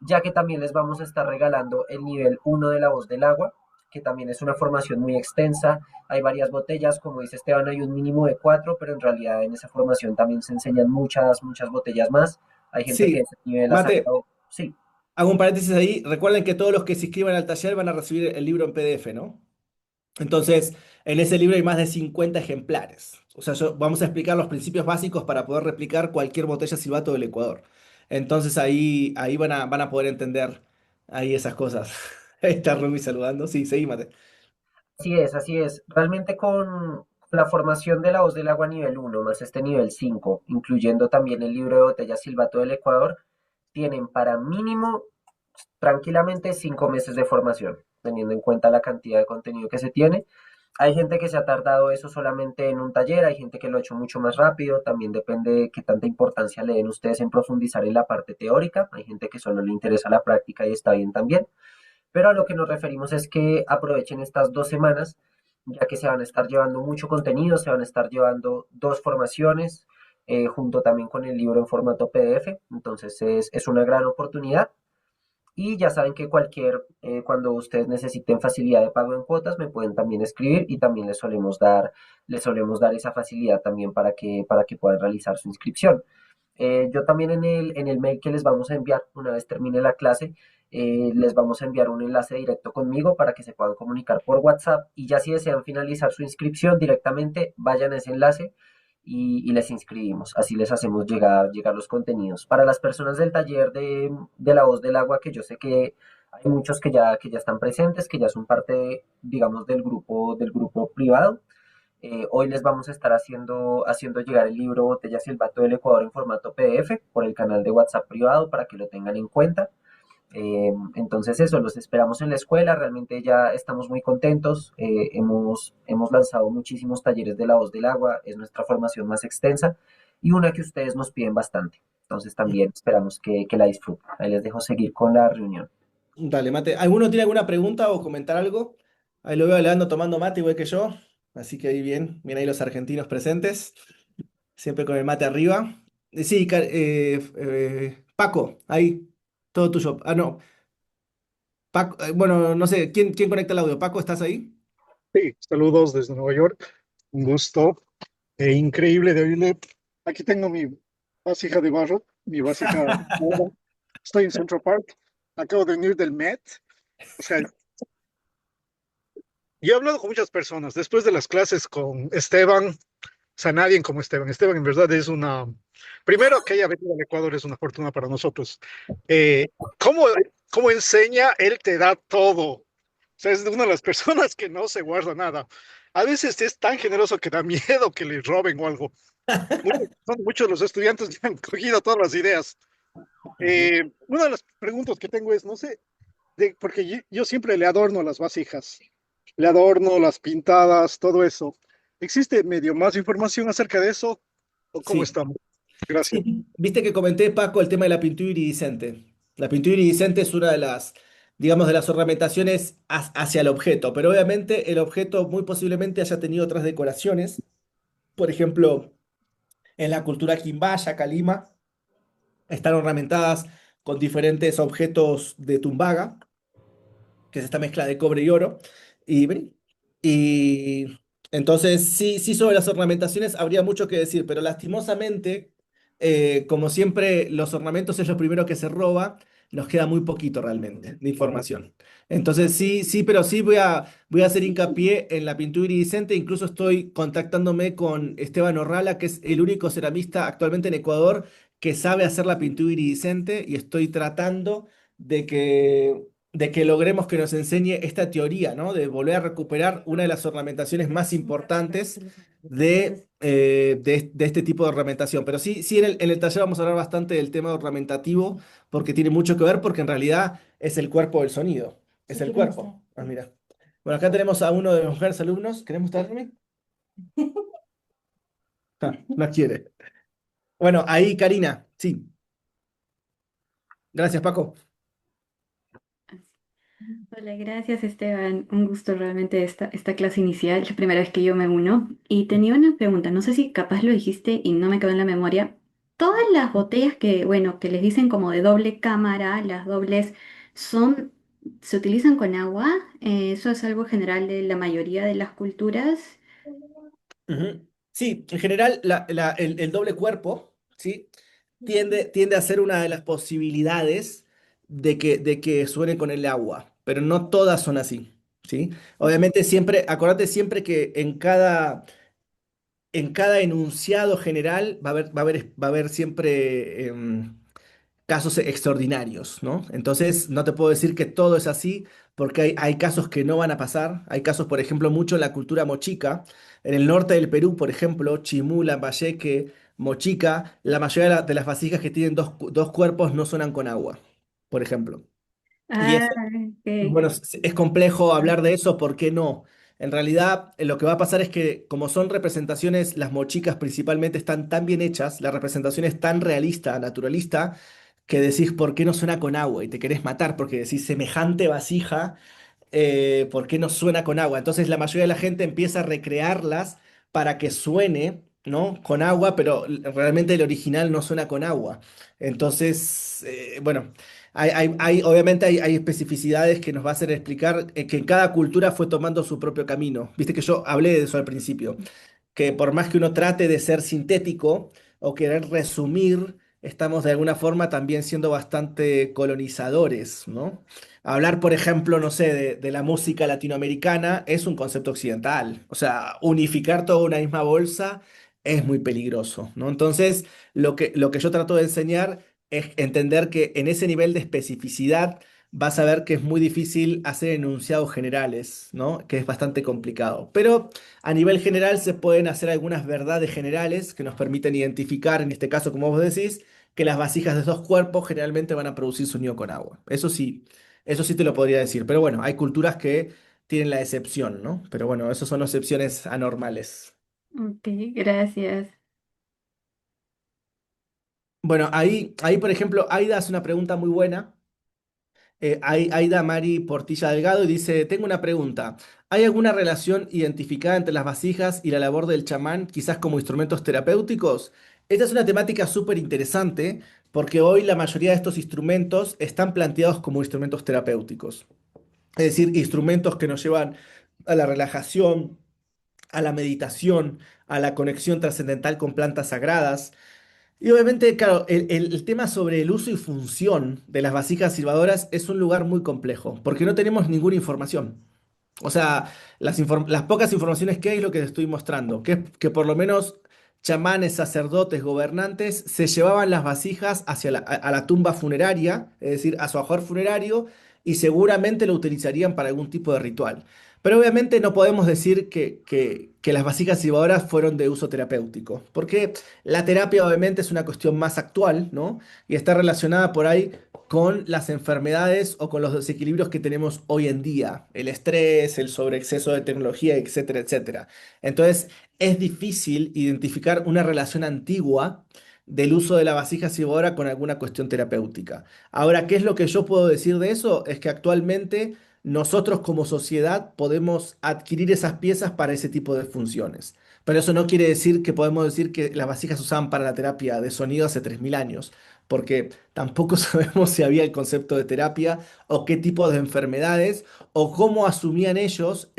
ya que también les vamos a estar regalando el nivel 1 de la voz del agua, que también es una formación muy extensa. Hay varias botellas, como dice Esteban, hay un mínimo de 4, pero en realidad en esa formación también se enseñan muchas botellas más. Hay gente que Sí, ese nivel ha Mate, sacado, sí, hago un paréntesis ahí. Recuerden que todos los que se inscriban al taller van a recibir el libro en PDF, ¿no? Entonces, en ese libro hay más de 50 ejemplares. O sea, vamos a explicar los principios básicos para poder replicar cualquier botella silbato del Ecuador. Entonces ahí van a poder entender ahí esas cosas. Ahí está Rumi saludando. Sí, seguí, Mate. así es, así es. Realmente con la formación de la voz del agua nivel 1 más este nivel 5, incluyendo también el libro de botella Silbato del Ecuador, tienen para mínimo tranquilamente 5 meses de formación, teniendo en cuenta la cantidad de contenido que se tiene. Hay gente que se ha tardado eso solamente en un taller, hay gente que lo ha hecho mucho más rápido, también depende de qué tanta importancia le den ustedes en profundizar en la parte teórica, hay gente que solo le interesa la práctica y está bien también. Pero a lo que nos referimos es que aprovechen estas 2 semanas, ya que se van a estar llevando mucho contenido, se van a estar llevando dos formaciones, junto también con el libro en formato PDF. Entonces es una gran oportunidad. Y ya saben que cuando ustedes necesiten facilidad de pago en cuotas, me pueden también escribir y también les solemos dar esa facilidad también para que puedan realizar su inscripción. Yo también en el mail que les vamos a enviar, una vez termine la clase, les vamos a enviar un enlace directo conmigo para que se puedan comunicar por WhatsApp y ya si desean finalizar su inscripción directamente, vayan a ese enlace y les inscribimos. Así les hacemos llegar los contenidos. Para las personas del taller de La Voz del Agua, que yo sé que hay muchos que ya están presentes, que ya son parte, digamos, del grupo privado. Hoy les vamos a estar haciendo llegar el libro Botella Silvato del Ecuador en formato PDF por el canal de WhatsApp privado para que lo tengan en cuenta. Entonces eso, los esperamos en la escuela, realmente ya estamos muy contentos, hemos lanzado muchísimos talleres de La Voz del Agua, es nuestra formación más extensa y una que ustedes nos piden bastante. Entonces también esperamos que la disfruten. Ahí les dejo seguir con la reunión. Dale, mate. ¿Alguno tiene alguna pregunta o comentar algo? Ahí lo veo Leandro tomando mate igual que yo. Así que ahí bien, bien ahí los argentinos presentes, siempre con el mate arriba. Sí, Paco, ahí, todo tuyo. Ah, no, Paco, bueno, no sé, ¿quién conecta el audio? Paco, ¿estás ahí? Sí, saludos desde Nueva York. Un gusto increíble de oírle. Aquí tengo mi vasija de barro, mi vasija. Estoy en Central Park. Acabo de venir del Met. O sea, yo he hablado con muchas personas después de las clases con Esteban. O sea, nadie como Esteban. Esteban en verdad es una. Primero, que haya venido al Ecuador es una fortuna para nosotros. Eh, ¿cómo, cómo enseña? Él te da todo. O sea, es una de las personas que no se guarda nada. A veces es tan generoso que da miedo que le roben o algo. Muchos de los estudiantes le han cogido todas las ideas. Una de las preguntas que tengo es, no sé, porque yo siempre le adorno las vasijas, le adorno las pintadas, todo eso. ¿Existe medio más información acerca de eso? ¿O cómo Sí. estamos? Gracias. Sí, viste que comenté, Paco, el tema de la pintura iridiscente. La pintura iridiscente es una de las, digamos, de las ornamentaciones hacia el objeto, pero obviamente el objeto muy posiblemente haya tenido otras decoraciones. Por ejemplo, en la cultura quimbaya, calima, están ornamentadas con diferentes objetos de Tumbaga, que es esta mezcla de cobre y oro. Y, y entonces, sí, sí, sobre las ornamentaciones habría mucho que decir, pero lastimosamente, como siempre, los ornamentos es lo primero que se roba, nos queda muy poquito realmente de información. Entonces, sí, sí, pero sí voy a hacer hincapié en la pintura iridiscente. Incluso estoy contactándome con Esteban Orrala, que es el único ceramista actualmente en Ecuador que sabe hacer la pintura iridiscente, y estoy tratando de que logremos que nos enseñe esta teoría, ¿no? De volver a recuperar una de las ornamentaciones más importantes de este tipo de ornamentación. Pero sí, sí en el taller vamos a hablar bastante del tema ornamentativo, porque tiene mucho que ver, porque en realidad es el cuerpo del sonido, es el cuerpo. Ah, mira. Bueno, acá tenemos a uno de los mejores alumnos. ¿Querés mostrarme? Ah, no quiere. Bueno, ahí Karina, sí. Gracias, Paco. Hola, gracias Esteban. Un gusto realmente esta clase inicial, la primera vez que yo me uno. Y tenía una pregunta, no sé si capaz lo dijiste y no me quedó en la memoria. Todas las botellas que, bueno, que les dicen como de doble cámara, las dobles, son, se utilizan con agua. Eso es algo general de la mayoría de las culturas. Ujú. Sí, en general el doble cuerpo, ¿sí? Tiende a ser una de las posibilidades de que suene con el agua, pero no todas son así, ¿sí? Obviamente siempre, acordate siempre que en cada enunciado general va a haber siempre casos extraordinarios, ¿no? Entonces, no te puedo decir que todo es así, porque hay casos que no van a pasar. Hay casos, por ejemplo, mucho en la cultura mochica. En el norte del Perú, por ejemplo, Chimú, Lambayeque, Mochica, la mayoría de las vasijas que tienen dos cuerpos no suenan con agua, por ejemplo. Y Ah, eso, ok. bueno, es complejo hablar de eso, ¿por qué no? En realidad, lo que va a pasar es que como son representaciones, las mochicas principalmente están tan bien hechas, la representación es tan realista, naturalista, que decís, ¿por qué no suena con agua? Y te querés matar porque decís, semejante vasija, ¿por qué no suena con agua? Entonces la mayoría de la gente empieza a recrearlas para que suene, ¿no? Con agua, pero realmente el original no suena con agua. Entonces, bueno, obviamente hay especificidades que nos va a hacer explicar que cada cultura fue tomando su propio camino. Viste que yo hablé de eso al principio, que por más que uno trate de ser sintético o querer resumir, estamos de alguna forma también siendo bastante colonizadores, ¿no? Hablar, por ejemplo, no sé, de la música latinoamericana es un concepto occidental. O sea, unificar toda una misma bolsa es muy peligroso, ¿no? Entonces, lo que yo trato de enseñar es entender que en ese nivel de especificidad vas a ver que es muy difícil hacer enunciados generales, ¿no? Que es bastante complicado. Pero a nivel general se pueden hacer algunas verdades generales que nos permiten identificar, en este caso, como vos decís, que las vasijas de dos cuerpos generalmente van a producir sonido con agua. Eso sí te lo podría decir. Pero bueno, hay culturas que tienen la excepción, ¿no? Pero bueno, esas son excepciones anormales. Ok, gracias. Bueno, ahí, por ejemplo, Aida hace una pregunta muy buena. Aida Mari Portilla Delgado y dice, tengo una pregunta. ¿Hay alguna relación identificada entre las vasijas y la labor del chamán, quizás como instrumentos terapéuticos? Esta es una temática súper interesante porque hoy la mayoría de estos instrumentos están planteados como instrumentos terapéuticos. Es decir, instrumentos que nos llevan a la relajación, a la meditación, a la conexión trascendental con plantas sagradas. Y obviamente, claro, el tema sobre el uso y función de las vasijas silbadoras es un lugar muy complejo, porque no tenemos ninguna información. O sea, las pocas informaciones que hay es lo que te estoy mostrando, que es que por lo menos chamanes, sacerdotes, gobernantes se llevaban las vasijas hacia a la tumba funeraria, es decir, a su ajuar funerario, y seguramente lo utilizarían para algún tipo de ritual. Pero obviamente no podemos decir que las vasijas silbadoras fueron de uso terapéutico, porque la terapia obviamente es una cuestión más actual, ¿no? Y está relacionada por ahí con las enfermedades o con los desequilibrios que tenemos hoy en día, el estrés, el sobreexceso de tecnología, etcétera, etcétera. Entonces, es difícil identificar una relación antigua del uso de la vasija sibora con alguna cuestión terapéutica. Ahora, ¿qué es lo que yo puedo decir de eso? Es que actualmente nosotros como sociedad podemos adquirir esas piezas para ese tipo de funciones. Pero eso no quiere decir que podemos decir que las vasijas se usaban para la terapia de sonido hace 3000 años, porque tampoco sabemos si había el concepto de terapia o qué tipo de enfermedades o cómo asumían ellos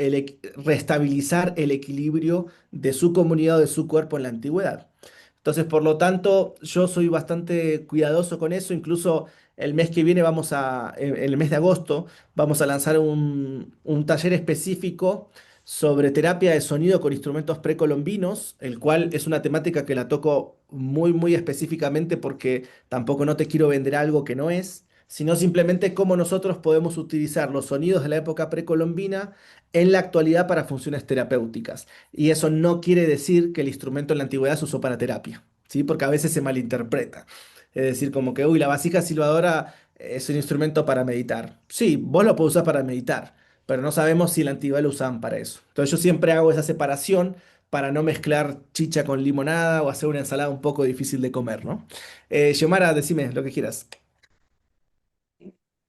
restabilizar el equilibrio de su comunidad o de su cuerpo en la antigüedad. Entonces, por lo tanto, yo soy bastante cuidadoso con eso. Incluso el mes que viene en el mes de agosto, vamos a lanzar un taller específico sobre terapia de sonido con instrumentos precolombinos, el cual es una temática que la toco muy, muy específicamente porque tampoco no te quiero vender algo que no es, sino simplemente cómo nosotros podemos utilizar los sonidos de la época precolombina en la actualidad para funciones terapéuticas. Y eso no quiere decir que el instrumento en la antigüedad se usó para terapia, ¿sí? Porque a veces se malinterpreta. Es decir, como que, uy, la vasija silbadora es un instrumento para meditar. Sí, vos lo podés usar para meditar, pero no sabemos si en la antigüedad lo usaban para eso. Entonces yo siempre hago esa separación para no mezclar chicha con limonada o hacer una ensalada un poco difícil de comer, ¿no? Xiomara, decime lo que quieras.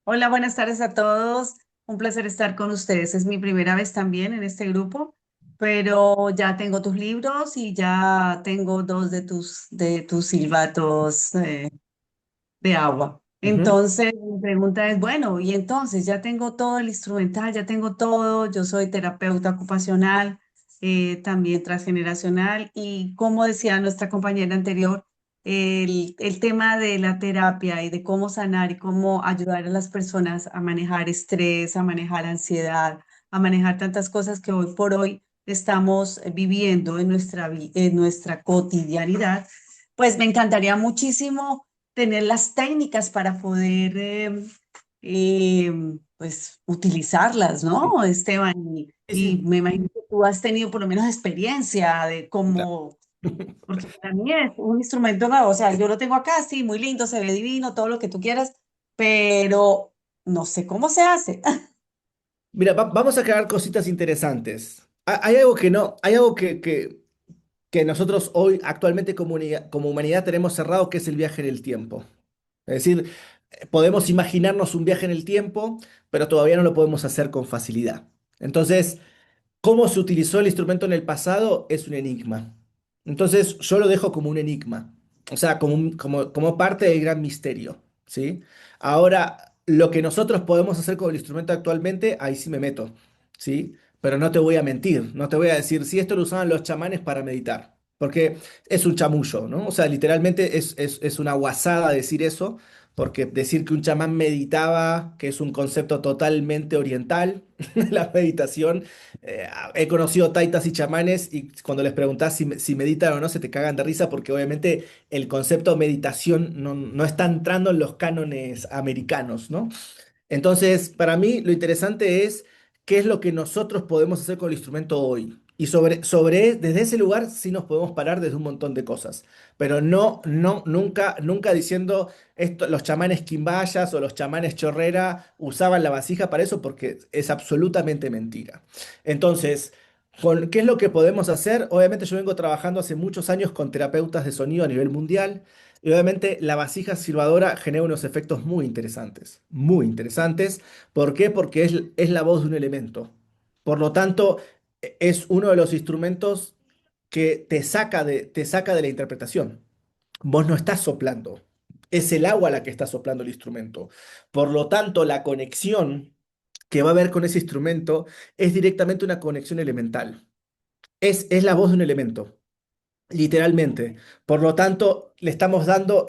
Hola, buenas tardes a todos. Un placer estar con ustedes. Es mi primera vez también en este grupo, pero ya tengo tus libros y ya tengo dos de tus silbatos de agua. Ujú. Entonces, mi pregunta es, bueno, y entonces ya tengo todo el instrumental, ya tengo todo. Yo soy terapeuta ocupacional, también transgeneracional y como decía nuestra compañera anterior, el tema de la terapia y de cómo sanar y cómo ayudar a las personas a manejar estrés, a manejar ansiedad, a manejar tantas cosas que hoy por hoy estamos viviendo en en nuestra cotidianidad, pues me encantaría muchísimo tener las técnicas para poder pues utilizarlas, Sí, ¿no, Esteban? sí, Y sí. me imagino que tú has tenido por lo menos experiencia de Claro. cómo, porque para mí es un instrumento nuevo, o sea, yo lo tengo acá, sí, muy lindo, se ve divino, todo lo que tú quieras, pero no sé cómo se hace. Mira, vamos a crear cositas interesantes. Hay algo que no, hay algo que nosotros hoy actualmente como humanidad tenemos cerrado, que es el viaje en el tiempo. Es decir, podemos imaginarnos un viaje en el tiempo, pero todavía no lo podemos hacer con facilidad. Entonces, ¿cómo se utilizó el instrumento en el pasado? Es un enigma. Entonces yo lo dejo como un enigma, o sea, como parte del gran misterio, ¿sí? Ahora, lo que nosotros podemos hacer con el instrumento actualmente, ahí sí me meto, ¿sí? Pero no te voy a mentir, no te voy a decir si esto lo usaban los chamanes para meditar, porque es un chamullo, ¿no? O sea, literalmente es una guasada decir eso, porque decir que un chamán meditaba, que es un concepto totalmente oriental, la meditación. He conocido taitas y chamanes y cuando les preguntas si meditan o no, se te cagan de risa porque obviamente el concepto de meditación no está entrando en los cánones americanos, ¿no? Entonces, para mí lo interesante es qué es lo que nosotros podemos hacer con el instrumento hoy. Y desde ese lugar sí nos podemos parar desde un montón de cosas. Pero nunca diciendo esto, los chamanes quimbayas o los chamanes chorrera usaban la vasija para eso porque es absolutamente mentira. Entonces, ¿qué es lo que podemos hacer? Obviamente yo vengo trabajando hace muchos años con terapeutas de sonido a nivel mundial. Y obviamente la vasija silbadora genera unos efectos muy interesantes, muy interesantes. ¿Por qué? Porque es la voz de un elemento. Por lo tanto, es uno de los instrumentos que te saca de la interpretación. Vos no estás soplando, es el agua la que está soplando el instrumento. Por lo tanto, la conexión que va a haber con ese instrumento es directamente una conexión elemental. Es la voz de un elemento. Literalmente. Por lo tanto, le estamos dando,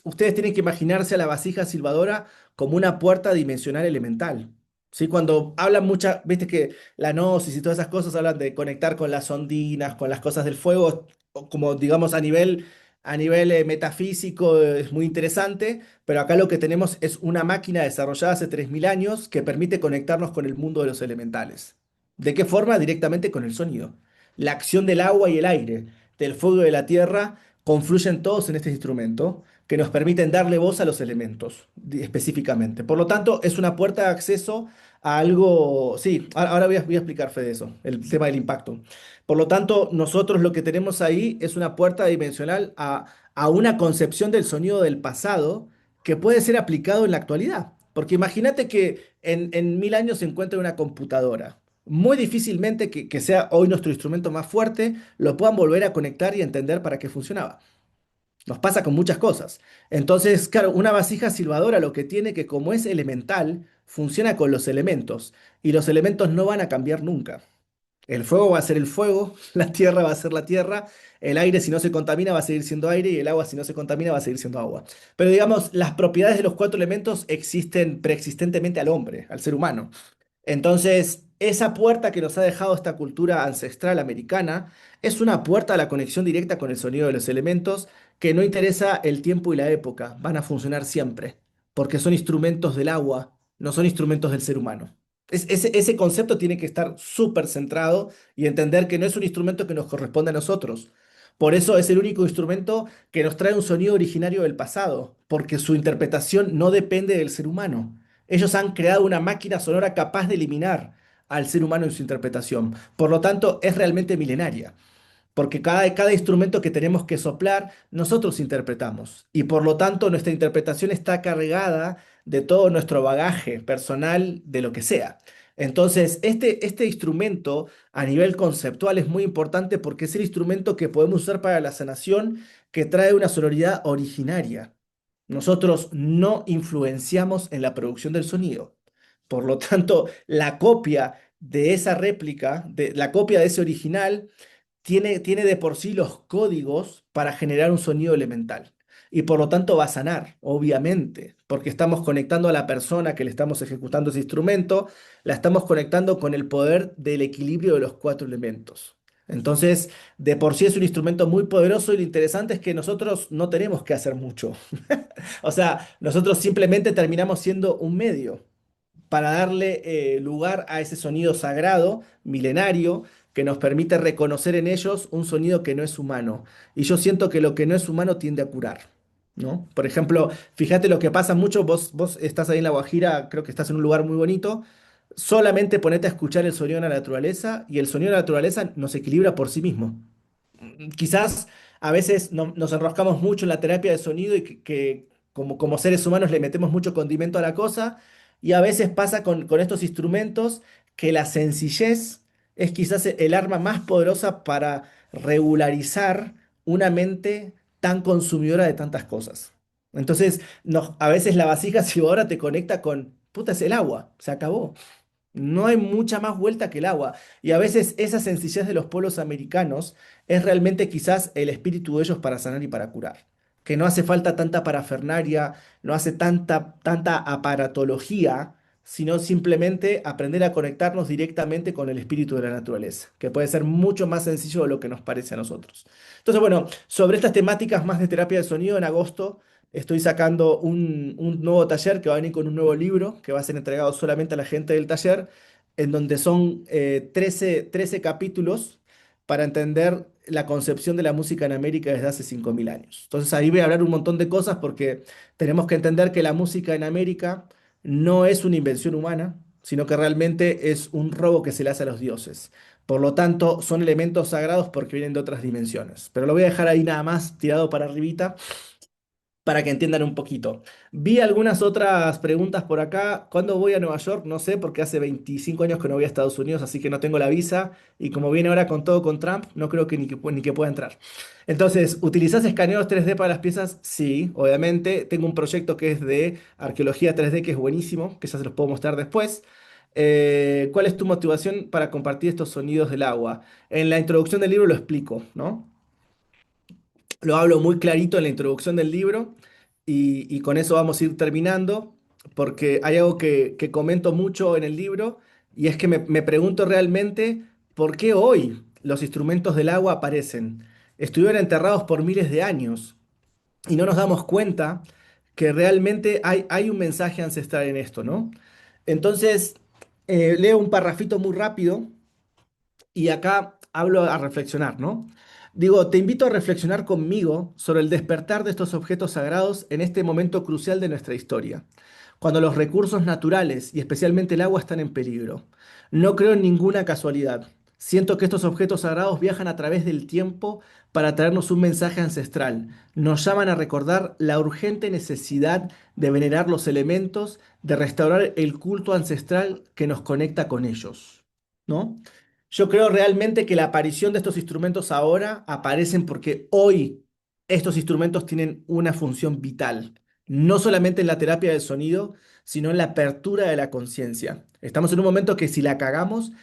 ustedes tienen que imaginarse a la vasija silbadora como una puerta dimensional elemental. ¿Sí? Cuando hablan viste que la gnosis y todas esas cosas hablan de conectar con las ondinas, con las cosas del fuego, o como digamos a nivel metafísico es muy interesante, pero acá lo que tenemos es una máquina desarrollada hace 3.000 años que permite conectarnos con el mundo de los elementales. ¿De qué forma? Directamente con el sonido. La acción del agua y el aire del fuego y de la tierra confluyen todos en este instrumento que nos permiten darle voz a los elementos específicamente. Por lo tanto, es una puerta de acceso a algo. Sí, ahora voy a explicar, Fede, eso, el tema del impacto. Por lo tanto, nosotros lo que tenemos ahí es una puerta dimensional a una concepción del sonido del pasado que puede ser aplicado en la actualidad. Porque imagínate que en 1.000 años se encuentre una computadora. Muy difícilmente que sea hoy nuestro instrumento más fuerte, lo puedan volver a conectar y entender para qué funcionaba. Nos pasa con muchas cosas. Entonces, claro, una vasija silbadora lo que tiene que, como es elemental, funciona con los elementos. Y los elementos no van a cambiar nunca. El fuego va a ser el fuego, la tierra va a ser la tierra, el aire si no se contamina va a seguir siendo aire y el agua si no se contamina va a seguir siendo agua. Pero digamos, las propiedades de los cuatro elementos existen preexistentemente al hombre, al ser humano. Entonces, esa puerta que nos ha dejado esta cultura ancestral americana es una puerta a la conexión directa con el sonido de los elementos que no interesa el tiempo y la época, van a funcionar siempre, porque son instrumentos del agua, no son instrumentos del ser humano. Ese concepto tiene que estar súper centrado y entender que no es un instrumento que nos corresponde a nosotros. Por eso es el único instrumento que nos trae un sonido originario del pasado, porque su interpretación no depende del ser humano. Ellos han creado una máquina sonora capaz de eliminar al ser humano en su interpretación. Por lo tanto, es realmente milenaria, porque cada instrumento que tenemos que soplar, nosotros interpretamos. Y por lo tanto, nuestra interpretación está cargada de todo nuestro bagaje personal, de lo que sea. Entonces, este instrumento a nivel conceptual es muy importante porque es el instrumento que podemos usar para la sanación que trae una sonoridad originaria. Nosotros no influenciamos en la producción del sonido. Por lo tanto, la copia de esa réplica, la copia de ese original, tiene de por sí los códigos para generar un sonido elemental. Y por lo tanto va a sanar, obviamente, porque estamos conectando a la persona que le estamos ejecutando ese instrumento, la estamos conectando con el poder del equilibrio de los cuatro elementos. Entonces, de por sí es un instrumento muy poderoso y lo interesante es que nosotros no tenemos que hacer mucho. O sea, nosotros simplemente terminamos siendo un medio para darle lugar a ese sonido sagrado, milenario, que nos permite reconocer en ellos un sonido que no es humano. Y yo siento que lo que no es humano tiende a curar, ¿no? Por ejemplo, fíjate lo que pasa mucho, vos estás ahí en La Guajira, creo que estás en un lugar muy bonito, solamente ponete a escuchar el sonido de la naturaleza y el sonido de la naturaleza nos equilibra por sí mismo. Quizás a veces nos enroscamos mucho en la terapia de sonido y que como seres humanos le metemos mucho condimento a la cosa y a veces pasa con estos instrumentos que la sencillez es quizás el arma más poderosa para regularizar una mente tan consumidora de tantas cosas. Entonces, a veces la vasija silbadora te conecta con, puta, es el agua, se acabó. No hay mucha más vuelta que el agua. Y a veces esa sencillez de los pueblos americanos es realmente quizás el espíritu de ellos para sanar y para curar. Que no hace falta tanta parafernaria, no hace tanta aparatología, sino simplemente aprender a conectarnos directamente con el espíritu de la naturaleza, que puede ser mucho más sencillo de lo que nos parece a nosotros. Entonces, bueno, sobre estas temáticas más de terapia del sonido, en agosto estoy sacando un nuevo taller que va a venir con un nuevo libro que va a ser entregado solamente a la gente del taller, en donde son 13 capítulos para entender la concepción de la música en América desde hace 5.000 años. Entonces ahí voy a hablar un montón de cosas porque tenemos que entender que la música en América no es una invención humana, sino que realmente es un robo que se le hace a los dioses. Por lo tanto, son elementos sagrados porque vienen de otras dimensiones. Pero lo voy a dejar ahí nada más tirado para arribita para que entiendan un poquito. Vi algunas otras preguntas por acá. ¿Cuándo voy a Nueva York? No sé, porque hace 25 años que no voy a Estados Unidos, así que no tengo la visa. Y como viene ahora con todo con Trump, no creo que ni que pueda entrar. Entonces, ¿utilizás escaneos 3D para las piezas? Sí, obviamente. Tengo un proyecto que es de arqueología 3D que es buenísimo, que ya se los puedo mostrar después. ¿Cuál es tu motivación para compartir estos sonidos del agua? En la introducción del libro lo explico, ¿no? Lo hablo muy clarito en la introducción del libro y con eso vamos a ir terminando, porque hay algo que comento mucho en el libro y es que me pregunto realmente por qué hoy los instrumentos del agua aparecen. Estuvieron enterrados por miles de años y no nos damos cuenta que realmente hay un mensaje ancestral en esto, ¿no? Entonces, leo un parrafito muy rápido y acá hablo a reflexionar, ¿no? Digo, te invito a reflexionar conmigo sobre el despertar de estos objetos sagrados en este momento crucial de nuestra historia, cuando los recursos naturales y especialmente el agua están en peligro. No creo en ninguna casualidad. Siento que estos objetos sagrados viajan a través del tiempo para traernos un mensaje ancestral. Nos llaman a recordar la urgente necesidad de venerar los elementos, de restaurar el culto ancestral que nos conecta con ellos, ¿no? Yo creo realmente que la aparición de estos instrumentos ahora aparecen porque hoy estos instrumentos tienen una función vital, no solamente en la terapia del sonido, sino en la apertura de la conciencia. Estamos en un momento que si la cagamos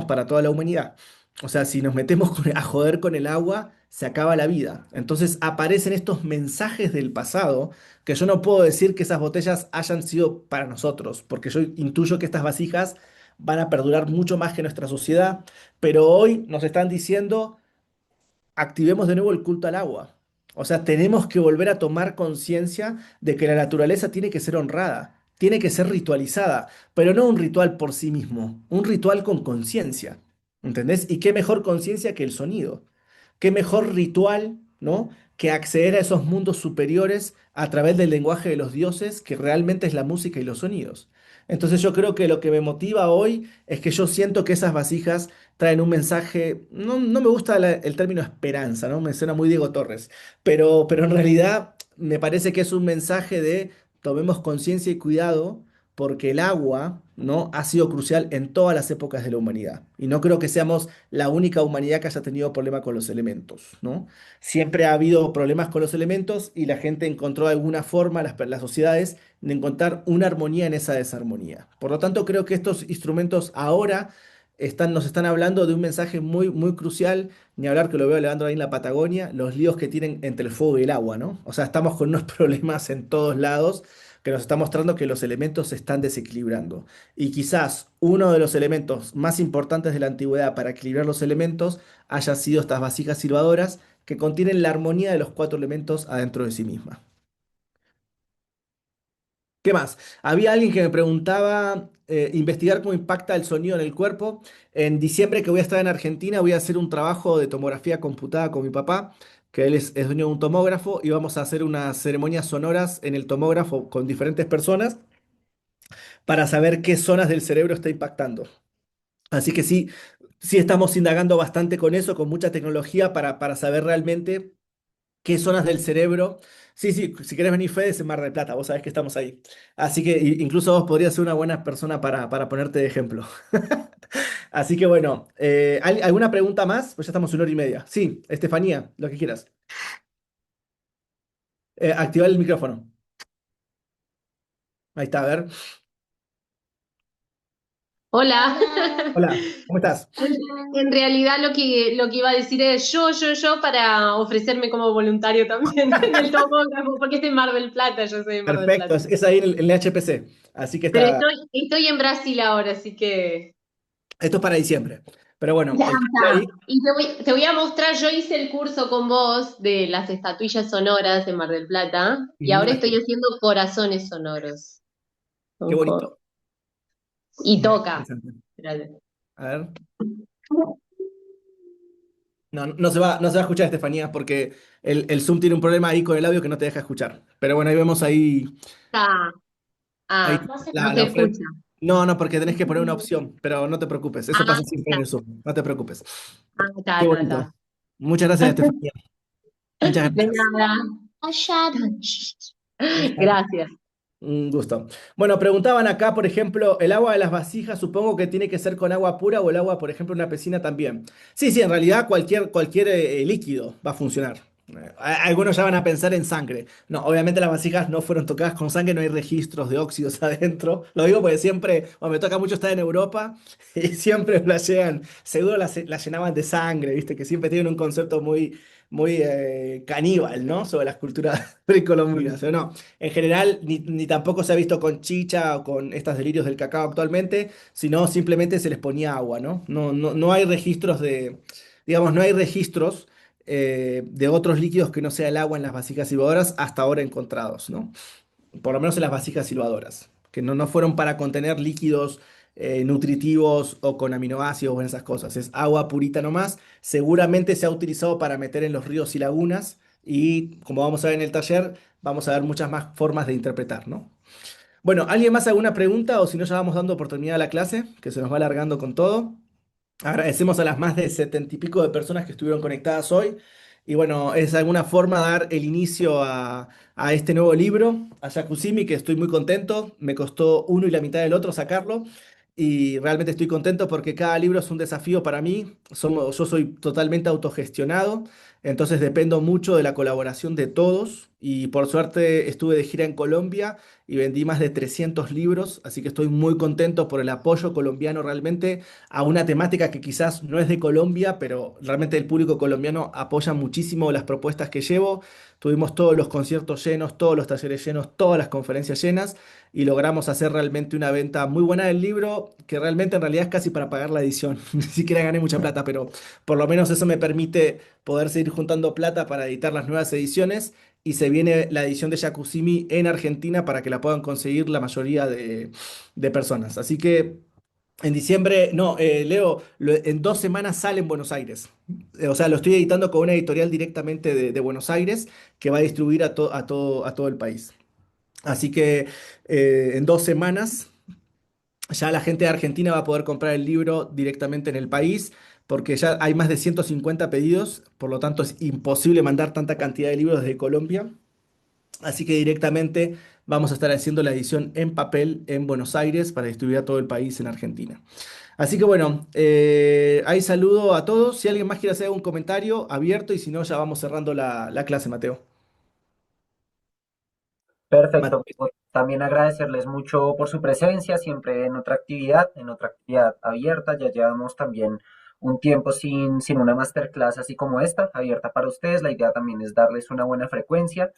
para toda la humanidad. O sea, si nos metemos a joder con el agua, se acaba la vida. Entonces aparecen estos mensajes del pasado que yo no puedo decir que esas botellas hayan sido para nosotros, porque yo intuyo que estas vasijas van a perdurar mucho más que nuestra sociedad, pero hoy nos están diciendo, activemos de nuevo el culto al agua. O sea, tenemos que volver a tomar conciencia de que la naturaleza tiene que ser honrada, tiene que ser ritualizada, pero no un ritual por sí mismo, un ritual con conciencia. ¿Entendés? Y qué mejor conciencia que el sonido. Qué mejor ritual, ¿no? Que acceder a esos mundos superiores a través del lenguaje de los dioses, que realmente es la música y los sonidos. Entonces yo creo que lo que me motiva hoy es que yo siento que esas vasijas traen un mensaje, no me gusta el término esperanza, ¿no? Me suena muy Diego Torres, pero en realidad me parece que es un mensaje de tomemos conciencia y cuidado porque el agua, ¿no? Ha sido crucial en todas las épocas de la humanidad. Y no creo que seamos la única humanidad que haya tenido problema con los elementos, ¿no? Siempre ha habido problemas con los elementos y la gente encontró alguna forma, las sociedades, de encontrar una armonía en esa desarmonía. Por lo tanto, creo que estos instrumentos ahora nos están hablando de un mensaje muy, muy crucial, ni hablar que lo veo elevando ahí en la Patagonia, los líos que tienen entre el fuego y el agua, ¿no? O sea, estamos con unos problemas en todos lados que nos está mostrando que los elementos se están desequilibrando. Y quizás uno de los elementos más importantes de la antigüedad para equilibrar los elementos haya sido estas vasijas silbadoras que contienen la armonía de los cuatro elementos adentro de sí misma. ¿Qué más? Había alguien que me preguntaba investigar cómo impacta el sonido en el cuerpo. En diciembre que voy a estar en Argentina voy a hacer un trabajo de tomografía computada con mi papá, que él es dueño de un tomógrafo, y vamos a hacer unas ceremonias sonoras en el tomógrafo con diferentes personas para saber qué zonas del cerebro está impactando. Así que sí, sí estamos indagando bastante con eso, con mucha tecnología para saber realmente qué zonas del cerebro. Sí, sí, si querés venir, Fede, es en Mar del Plata, vos sabés que estamos ahí. Así que incluso vos podrías ser una buena persona para ponerte de ejemplo. Así que bueno, ¿alguna pregunta más? Pues ya estamos 1 hora y media. Sí, Estefanía, lo que quieras. Activar el micrófono. Ahí está, a ver. Hola. Hola, ¿cómo estás? En realidad lo que iba a decir es yo para ofrecerme como voluntario también en el tomógrafo, porque es de Mar del Plata, yo soy de Mar del Perfecto, Plata. es ahí en el HPC. Así que Pero está, estoy en Brasil ahora, así que esto es para diciembre. Pero bueno, ya el que esté está. ahí, Y te voy a mostrar, yo hice el curso con vos de las estatuillas sonoras de Mar del Plata y ahora estoy haciendo corazones sonoros. qué bonito. Y Muy toca. interesante. Espérate. A ver. No, no se va a escuchar, Estefanía, porque el Zoom tiene un problema ahí con el audio que no te deja escuchar. Pero bueno, ahí vemos Ah, ahí no la se oferta. escucha. No, no, porque tenés que poner una opción, pero no te preocupes, eso Ah, pasa siempre en el Zoom, no te preocupes. está, Qué está, está. bonito. Muchas gracias, Estefanía. Muchas De gracias. nada. Ahí está. Gracias. Un gusto. Bueno, preguntaban acá, por ejemplo, el agua de las vasijas, supongo que tiene que ser con agua pura o el agua, por ejemplo, de una piscina también. Sí, sí, en realidad cualquier líquido va a funcionar. Algunos ya van a pensar en sangre. No, obviamente las vasijas no fueron tocadas con sangre, no hay registros de óxidos adentro. Lo digo porque siempre, bueno, me toca mucho estar en Europa y siempre flashean, seguro las llenaban de sangre, ¿viste? Que siempre tienen un concepto muy caníbal, ¿no? Sobre las culturas precolombinas, ¿o no? En general, ni tampoco se ha visto con chicha o con estos delirios del cacao actualmente, sino simplemente se les ponía agua, ¿no? No hay registros digamos, no hay registros de otros líquidos que no sea el agua en las vasijas silbadoras hasta ahora encontrados, ¿no? Por lo menos en las vasijas silbadoras, que no fueron para contener líquidos nutritivos o con aminoácidos o en esas cosas. Es agua purita nomás. Seguramente se ha utilizado para meter en los ríos y lagunas y como vamos a ver en el taller, vamos a ver muchas más formas de interpretar, ¿no? Bueno, ¿alguien más alguna pregunta o si no ya vamos dando por terminada la clase, que se nos va alargando con todo? Agradecemos a las más de 70 y pico de personas que estuvieron conectadas hoy. Y bueno, es de alguna forma dar el inicio a este nuevo libro, a Yakusimi, que estoy muy contento. Me costó uno y la mitad del otro sacarlo. Y realmente estoy contento porque cada libro es un desafío para mí. Yo soy totalmente autogestionado, entonces dependo mucho de la colaboración de todos. Y por suerte estuve de gira en Colombia y vendí más de 300 libros, así que estoy muy contento por el apoyo colombiano realmente a una temática que quizás no es de Colombia, pero realmente el público colombiano apoya muchísimo las propuestas que llevo. Tuvimos todos los conciertos llenos, todos los talleres llenos, todas las conferencias llenas y logramos hacer realmente una venta muy buena del libro, que realmente en realidad es casi para pagar la edición. Ni siquiera gané mucha plata, pero por lo menos eso me permite poder seguir juntando plata para editar las nuevas ediciones. Y se viene la edición de Yakusimi en Argentina para que la puedan conseguir la mayoría de personas. Así que en diciembre, no, Leo, en 2 semanas sale en Buenos Aires. O sea, lo estoy editando con una editorial directamente de Buenos Aires que va a distribuir a todo el país. Así que en 2 semanas ya la gente de Argentina va a poder comprar el libro directamente en el país porque ya hay más de 150 pedidos, por lo tanto es imposible mandar tanta cantidad de libros desde Colombia. Así que directamente vamos a estar haciendo la edición en papel en Buenos Aires para distribuir a todo el país en Argentina. Así que bueno, ahí saludo a todos. Si alguien más quiere hacer un comentario, abierto, y si no, ya vamos cerrando la clase, Mateo. Perfecto. Mateo. Pues también agradecerles mucho por su presencia, siempre en otra actividad abierta. Ya llevamos también un tiempo sin una masterclass así como esta, abierta para ustedes. La idea también es darles una buena frecuencia.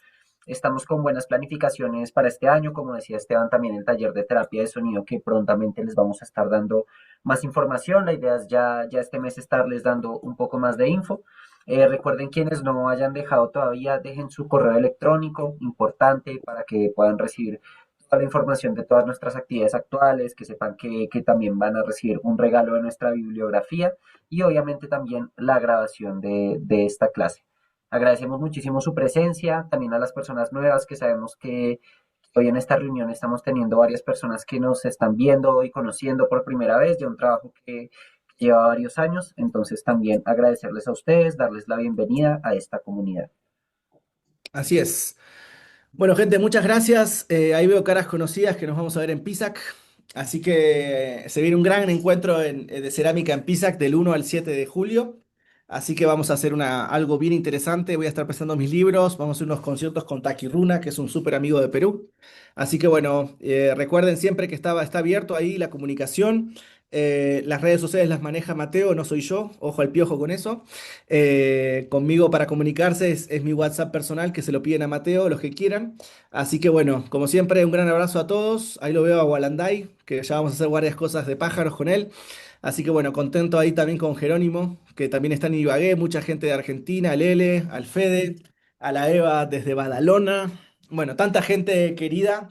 Estamos con buenas planificaciones para este año, como decía Esteban, también el taller de terapia de sonido que prontamente les vamos a estar dando más información. La idea es ya este mes estarles dando un poco más de info. Recuerden quienes no hayan dejado todavía, dejen su correo electrónico, importante, para que puedan recibir toda la información de todas nuestras actividades actuales, que sepan que también van a recibir un regalo de nuestra bibliografía y obviamente también la grabación de esta clase. Agradecemos muchísimo su presencia, también a las personas nuevas que sabemos que hoy en esta reunión estamos teniendo varias personas que nos están viendo y conociendo por primera vez de un trabajo que lleva varios años, entonces también agradecerles a ustedes, darles la bienvenida a esta comunidad. Así es. Bueno, gente, muchas gracias. Ahí veo caras conocidas que nos vamos a ver en Pisac. Así que se viene un gran encuentro de cerámica en Pisac del 1 al 7 de julio. Así que vamos a hacer algo bien interesante. Voy a estar presentando mis libros. Vamos a hacer unos conciertos con Taki Runa, que es un súper amigo de Perú. Así que bueno, recuerden siempre que está abierto ahí la comunicación. Las redes sociales las maneja Mateo, no soy yo. Ojo al piojo con eso. Conmigo para comunicarse es mi WhatsApp personal, que se lo piden a Mateo, los que quieran. Así que bueno, como siempre, un gran abrazo a todos. Ahí lo veo a Walanday, que ya vamos a hacer varias cosas de pájaros con él. Así que bueno, contento ahí también con Jerónimo, que también está en Ibagué, mucha gente de Argentina, al Lele, al Fede, a la Eva desde Badalona. Bueno, tanta gente querida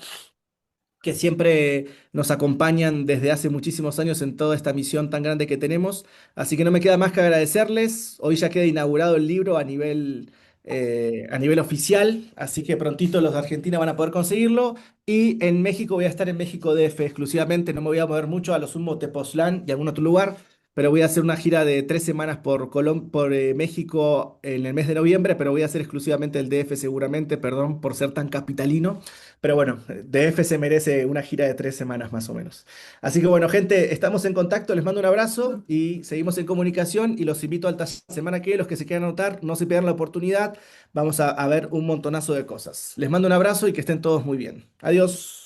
que siempre nos acompañan desde hace muchísimos años en toda esta misión tan grande que tenemos. Así que no me queda más que agradecerles. Hoy ya queda inaugurado el libro a nivel oficial, así que prontito los de Argentina van a poder conseguirlo. Y en México voy a estar en México DF exclusivamente, no me voy a mover mucho a lo sumo Tepoztlán y algún otro lugar. Pero voy a hacer una gira de 3 semanas por México en el mes de noviembre, pero voy a hacer exclusivamente el DF seguramente, perdón por ser tan capitalino. Pero bueno, DF se merece una gira de 3 semanas más o menos. Así que bueno, gente, estamos en contacto, les mando un abrazo y seguimos en comunicación y los invito al taller la semana que viene, los que se quieran anotar, no se pierdan la oportunidad, vamos a ver un montonazo de cosas. Les mando un abrazo y que estén todos muy bien. Adiós.